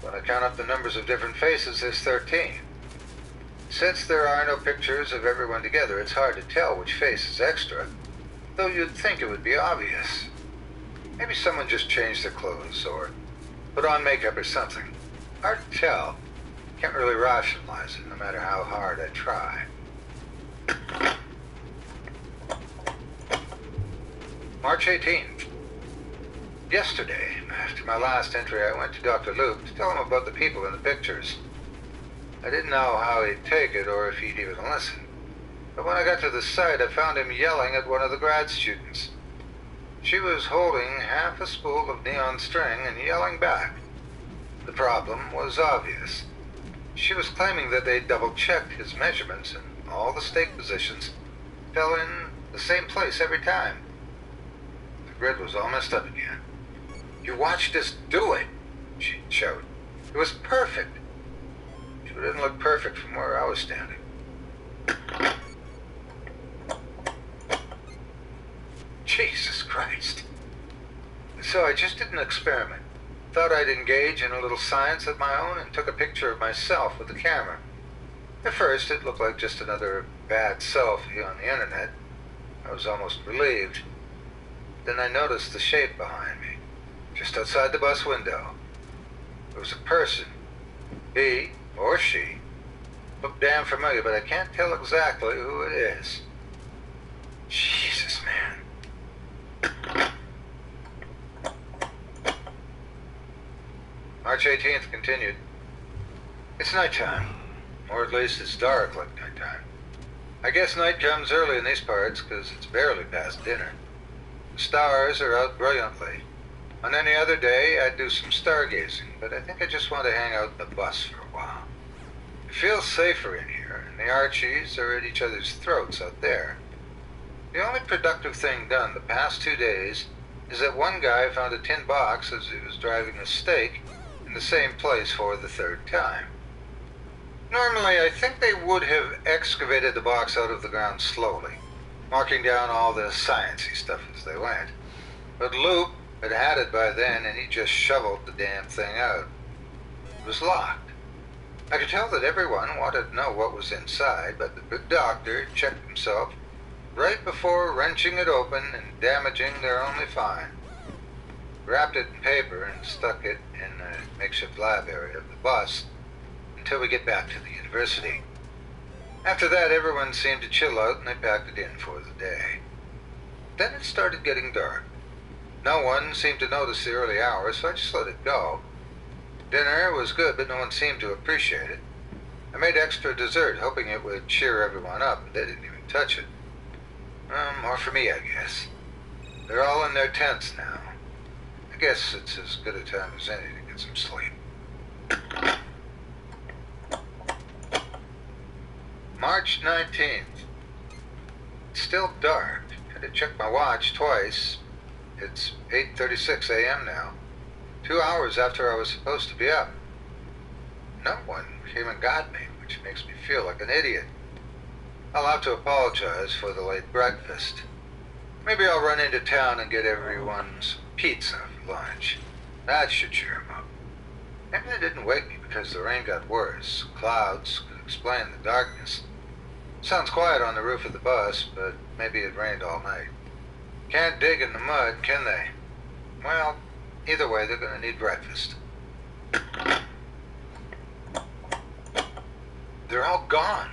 When I count up the numbers of different faces, there's 13. Since there are no pictures of everyone together, it's hard to tell which face is extra, though you'd think it would be obvious. Maybe someone just changed their clothes or put on makeup or something. Hard to tell. Can't really rationalize it, no matter how hard I try. March 18th. Yesterday, after my last entry, I went to Dr. Luke to tell him about the people in the pictures. I didn't know how he'd take it or if he'd even listen. But when I got to the site, I found him yelling at one of the grad students. She was holding half a spool of neon string and yelling back. The problem was obvious. She was claiming that they'd double-checked his measurements and all the stake positions fell in the same place every time. The grid was all messed up again. "You watched us do it," she shouted. "It was perfect." She didn't look perfect from where I was standing. Jesus Christ. So I just did an experiment. Thought I'd engage in a little science of my own and took a picture of myself with the camera. At first, it looked like just another bad selfie on the internet. I was almost relieved. Then I noticed the shape behind me, just outside the bus window. It was a person. He, or she, looked damn familiar, but I can't tell exactly who it is. Jesus, man. March 18th continued. It's nighttime, or at least it's dark like nighttime. I guess night comes early in these parts, because it's barely past dinner. The stars are out brilliantly. On any other day, I'd do some stargazing, but I think I just want to hang out in the bus for a while. It feels safer in here, and the Archies are at each other's throats out there. The only productive thing done the past 2 days is that one guy found a tin box as he was driving a stake in the same place for the 3rd time. Normally, I think they would have excavated the box out of the ground slowly, marking down all the sciencey stuff as they went. But Luke had it by then, and he just shoveled the damn thing out. It was locked. I could tell that everyone wanted to know what was inside, but the good doctor checked himself right before wrenching it open and damaging their only find. Wrapped it in paper and stuck it in a makeshift lab area of the bus until we get back to the university. After that, everyone seemed to chill out and they packed it in for the day. Then it started getting dark. No one seemed to notice the early hours, so I just let it go. Dinner was good, but no one seemed to appreciate it. I made extra dessert, hoping it would cheer everyone up, but they didn't even touch it. More for me, I guess. They're all in their tents now. I guess it's as good a time as any to get some sleep. March 19th. It's still dark. Had to check my watch twice. It's 8:36 a.m. now. 2 hours after I was supposed to be up. No one came and got me, which makes me feel like an idiot. I'll have to apologize for the late breakfast. Maybe I'll run into town and get everyone some pizza for lunch. That should cheer 'em up. Maybe they didn't wake me because the rain got worse. Clouds could explain the darkness. Sounds quiet on the roof of the bus, but maybe it rained all night. Can't dig in the mud, can they? Well, either way, they're going to need breakfast. They're all gone.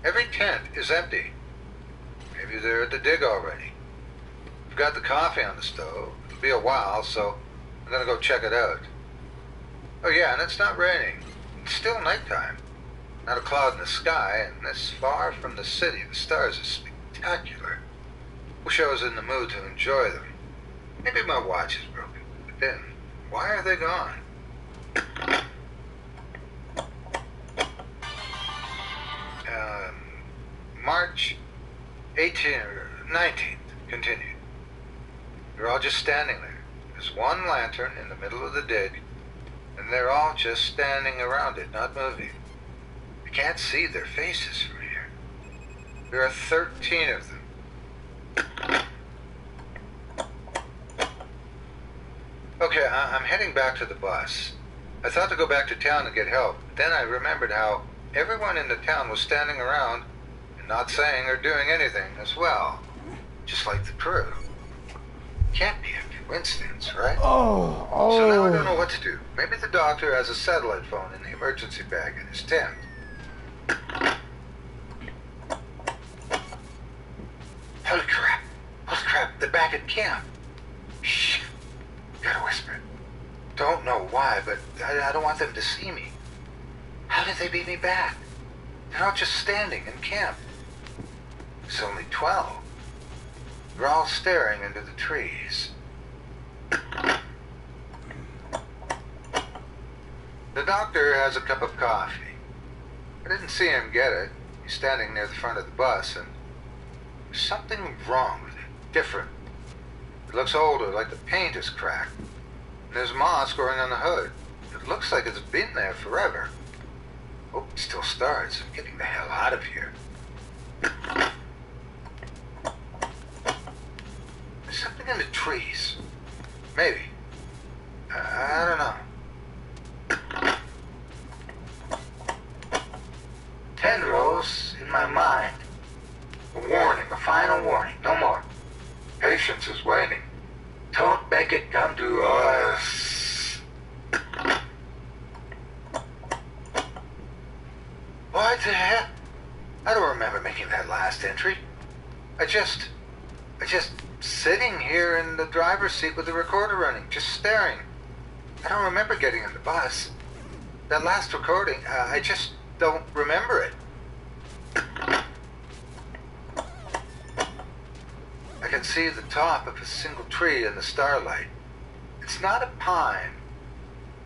Every tent is empty. Maybe they're at the dig already. We've got the coffee on the stove. It'll be a while, so I'm going to go check it out. Oh yeah, and it's not raining. It's still nighttime. Not a cloud in the sky, and this far from the city, the stars are spectacular. Wish I was in the mood to enjoy them. Maybe my watch is broken, but then, why are they gone? March 19th continued. They're all just standing there. There's one lantern in the middle of the dig, and they're all just standing around it, not moving. I can't see their faces from here. There are 13 of them. Okay, I'm heading back to the bus. I thought to go back to town and get help, but then I remembered how everyone in the town was standing around and not saying or doing anything as well. Just like the crew. Can't be a coincidence, right? Oh. So now I don't know what to do. Maybe the doctor has a satellite phone in the emergency bag in his tent. Holy crap. Holy crap, they're back at camp. Shh. Gotta whisper. Don't know why, but I don't want them to see me. How did they beat me back? They're all just standing in camp. It's only 12. They're all staring into the trees. The doctor has a cup of coffee. I didn't see him get it. He's standing near the front of the bus, and there's something wrong with it. Different. It looks older, like the paint is cracked. And there's moss growing on the hood. It looks like it's been there forever. Oh, it still starts. I'm getting the hell out of here. There's something in the trees. Maybe. I don't know. 10 rows in my mind. A warning, a final warning, no more. Patience is waning. Don't make it come to us. What the hell? I don't remember making that last entry. I just sitting here in the driver's seat with the recorder running, just staring. I don't remember getting in the bus. That last recording, I just don't remember it. I can see the top of a single tree in the starlight. It's not a pine.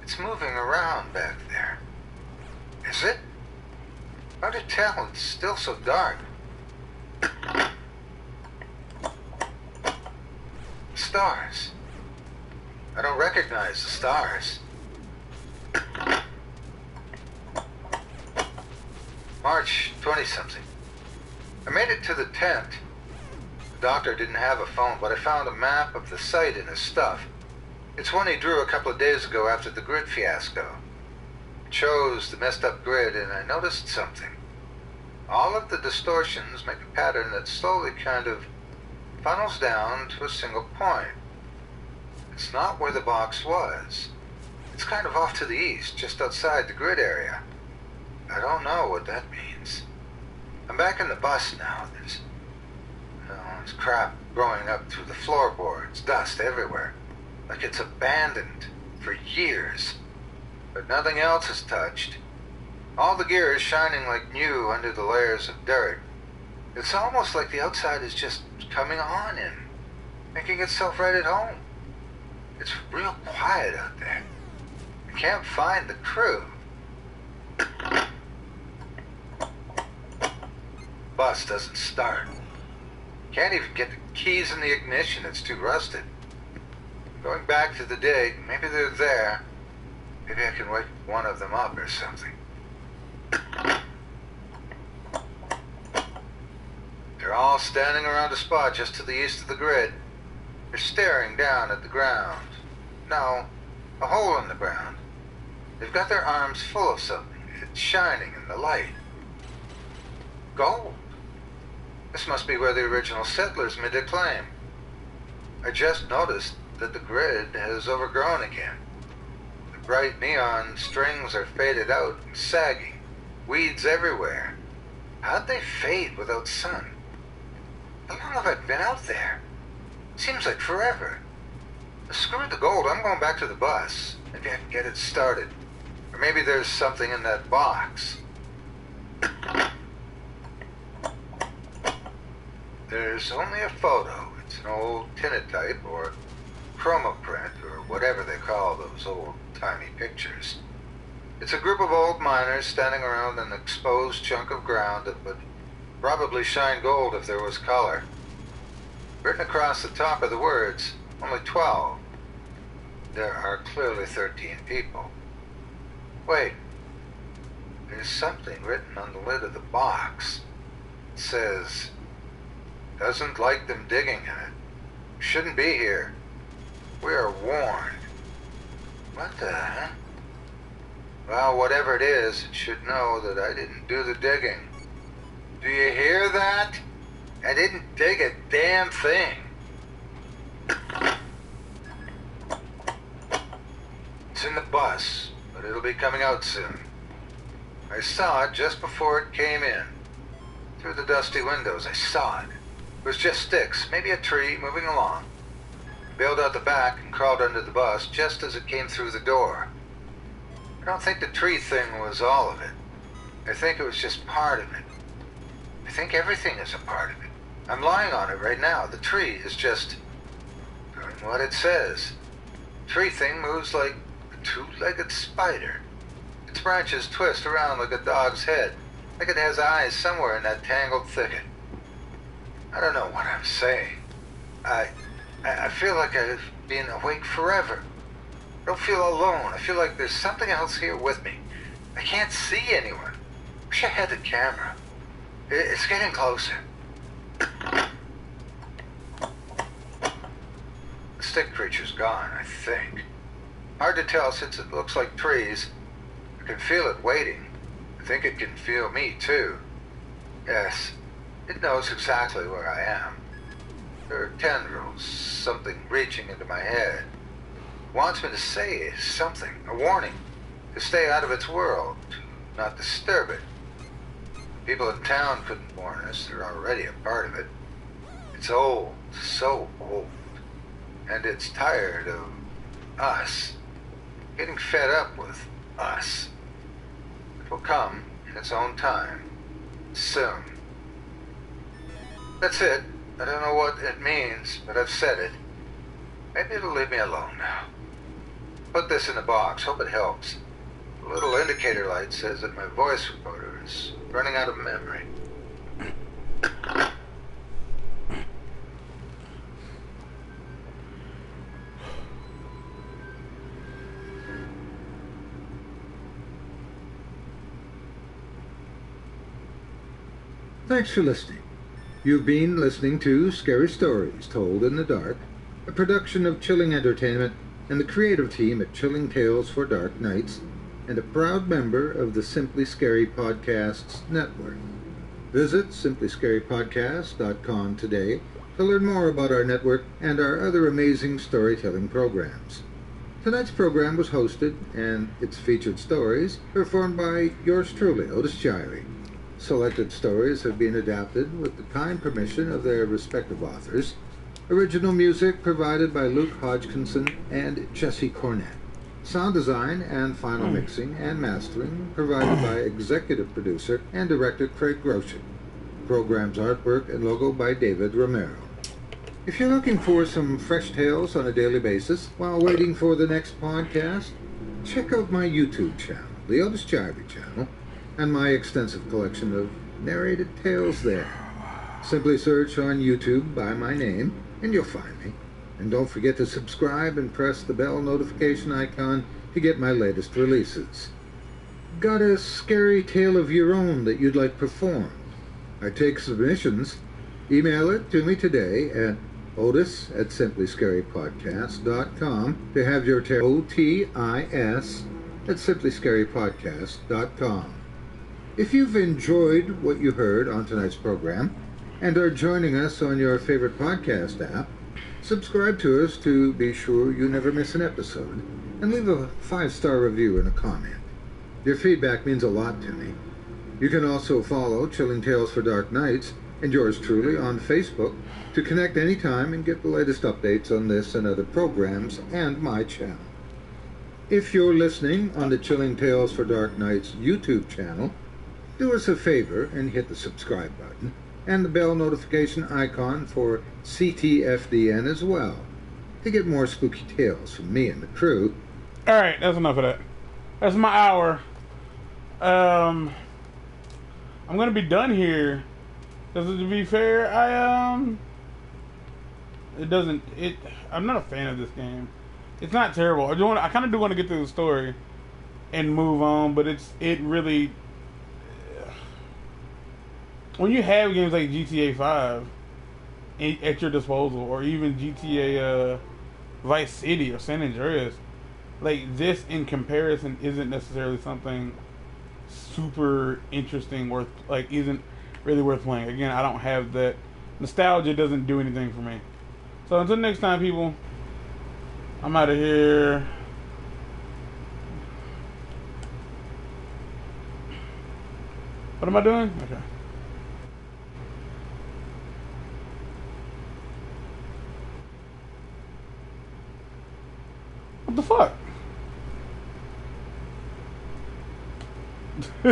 It's moving around back there. Is it? Hard to tell, it's still so dark. Stars. I don't recognize the stars. March 20-something. I made it to the tent. The doctor didn't have a phone, but I found a map of the site in his stuff. It's one he drew a couple of days ago after the grid fiasco. It shows the messed up grid, and I noticed something. All of the distortions make a pattern that slowly kind of funnels down to a single point. It's not where the box was. It's kind of off to the east, just outside the grid area. I don't know what that means. I'm back in the bus now. There's crap growing up through the floorboards, dust everywhere. Like it's abandoned for years. But nothing else is touched. All the gear is shining like new under the layers of dirt. It's almost like the outside is just coming on in, making itself right at home. It's real quiet out there. I can't find the crew. Bus doesn't start. Can't even get the keys in the ignition, it's too rusted. Going back to the dig, maybe they're there. Maybe I can wake one of them up or something. They're all standing around a spot just to the east of the grid. They're staring down at the ground. No, a hole in the ground. They've got their arms full of something. It's shining in the light. Gold. This must be where the original settlers made their claim. I just noticed that the grid has overgrown again. The bright neon strings are faded out and sagging. Weeds everywhere. How'd they fade without sun? How long have I been out there? Seems like forever. Screw the gold, I'm going back to the bus. Maybe I can get it started. Or maybe there's something in that box. There's only a photo. It's an old tintype or chromoprint or whatever they call those old-timey pictures. It's a group of old miners standing around an exposed chunk of ground that would probably shine gold if there was color. Written across the top of the words, only 12. There are clearly 13 people. Wait, there's something written on the lid of the box. It says, doesn't like them digging in it. Shouldn't be here. We are warned. What the heck? Well, whatever it is, it should know that I didn't do the digging. Do you hear that? I didn't dig a damn thing. It's in the bus, but it'll be coming out soon. I saw it just before it came in. Through the dusty windows, I saw it. It was just sticks, maybe a tree, moving along. Bailed out the back and crawled under the bus just as it came through the door. I don't think the tree thing was all of it. I think it was just part of it. I think everything is a part of it. I'm lying on it right now. The tree is just doing what it says. Tree thing moves like a two-legged spider. Its branches twist around like a dog's head, like it has eyes somewhere in that tangled thicket. I don't know what I'm saying. I feel like I've been awake forever. I don't feel alone. I feel like there's something else here with me. I can't see anyone. Wish I had the camera. It's getting closer. The stick creature's gone, I think. Hard to tell since it looks like trees. I can feel it waiting. I think it can feel me, too. Yes, it knows exactly where I am. There are tendrils, something reaching into my head. It wants me to say something, a warning, to stay out of its world, to not disturb it. People in town couldn't warn us, they're already a part of it. It's old, so old, and it's tired of us, getting fed up with us. It will come in its own time, soon. That's it. I don't know what it means, but I've said it. Maybe it'll leave me alone now. Put this in the box, hope it helps. The little indicator light says that my voice recorder is running out of memory. Thanks for listening. You've been listening to Scary Stories Told in the Dark, a production of Chilling Entertainment and the creative team at Chilling Tales for Dark Nights, and a proud member of the Simply Scary Podcasts Network. Visit simplyscarypodcast.com today to learn more about our network and our other amazing storytelling programs. Tonight's program was hosted, and its featured stories performed by yours truly, Otis Gyrie. Selected stories have been adapted with the kind permission of their respective authors. Original music provided by Luke Hodgkinson and Jesse Cornett. Sound design and final mixing and mastering provided by executive producer and director Craig Groshek. Program's artwork and logo by David Romero. If you're looking for some fresh tales on a daily basis while waiting for the next podcast, check out my YouTube channel, the Otis Gyrie channel, and my extensive collection of narrated tales there. Simply search on YouTube by my name, and you'll find me. And don't forget to subscribe and press the bell notification icon to get my latest releases. Got a scary tale of your own that you'd like performed? I take submissions. Email it to me today at otis@simplyscarypodcast.com to have your tale, otis@simplyscarypodcast.com. If you've enjoyed what you heard on tonight's program and are joining us on your favorite podcast app, subscribe to us to be sure you never miss an episode, and leave a 5-star review and a comment. Your feedback means a lot to me. You can also follow Chilling Tales for Dark Nights and yours truly on Facebook to connect anytime and get the latest updates on this and other programs and my channel. If you're listening on the Chilling Tales for Dark Nights YouTube channel, do us a favor and hit the subscribe button and the bell notification icon for CTFDN as well to get more spooky tales from me and the crew. Alright, that's enough of that. That's my hour. I'm gonna be done here. Because to be fair, I'm not a fan of this game. It's not terrible. I kind of do want to get through the story and move on, but it really, when you have games like GTA 5 at your disposal, or even GTA Vice City or San Andreas, like this in comparison isn't necessarily something super interesting isn't really worth playing. Again, I don't have that nostalgia. Doesn't do anything for me. So until next time, people, I'm out of here. What am I doing? Okay. What the fuck?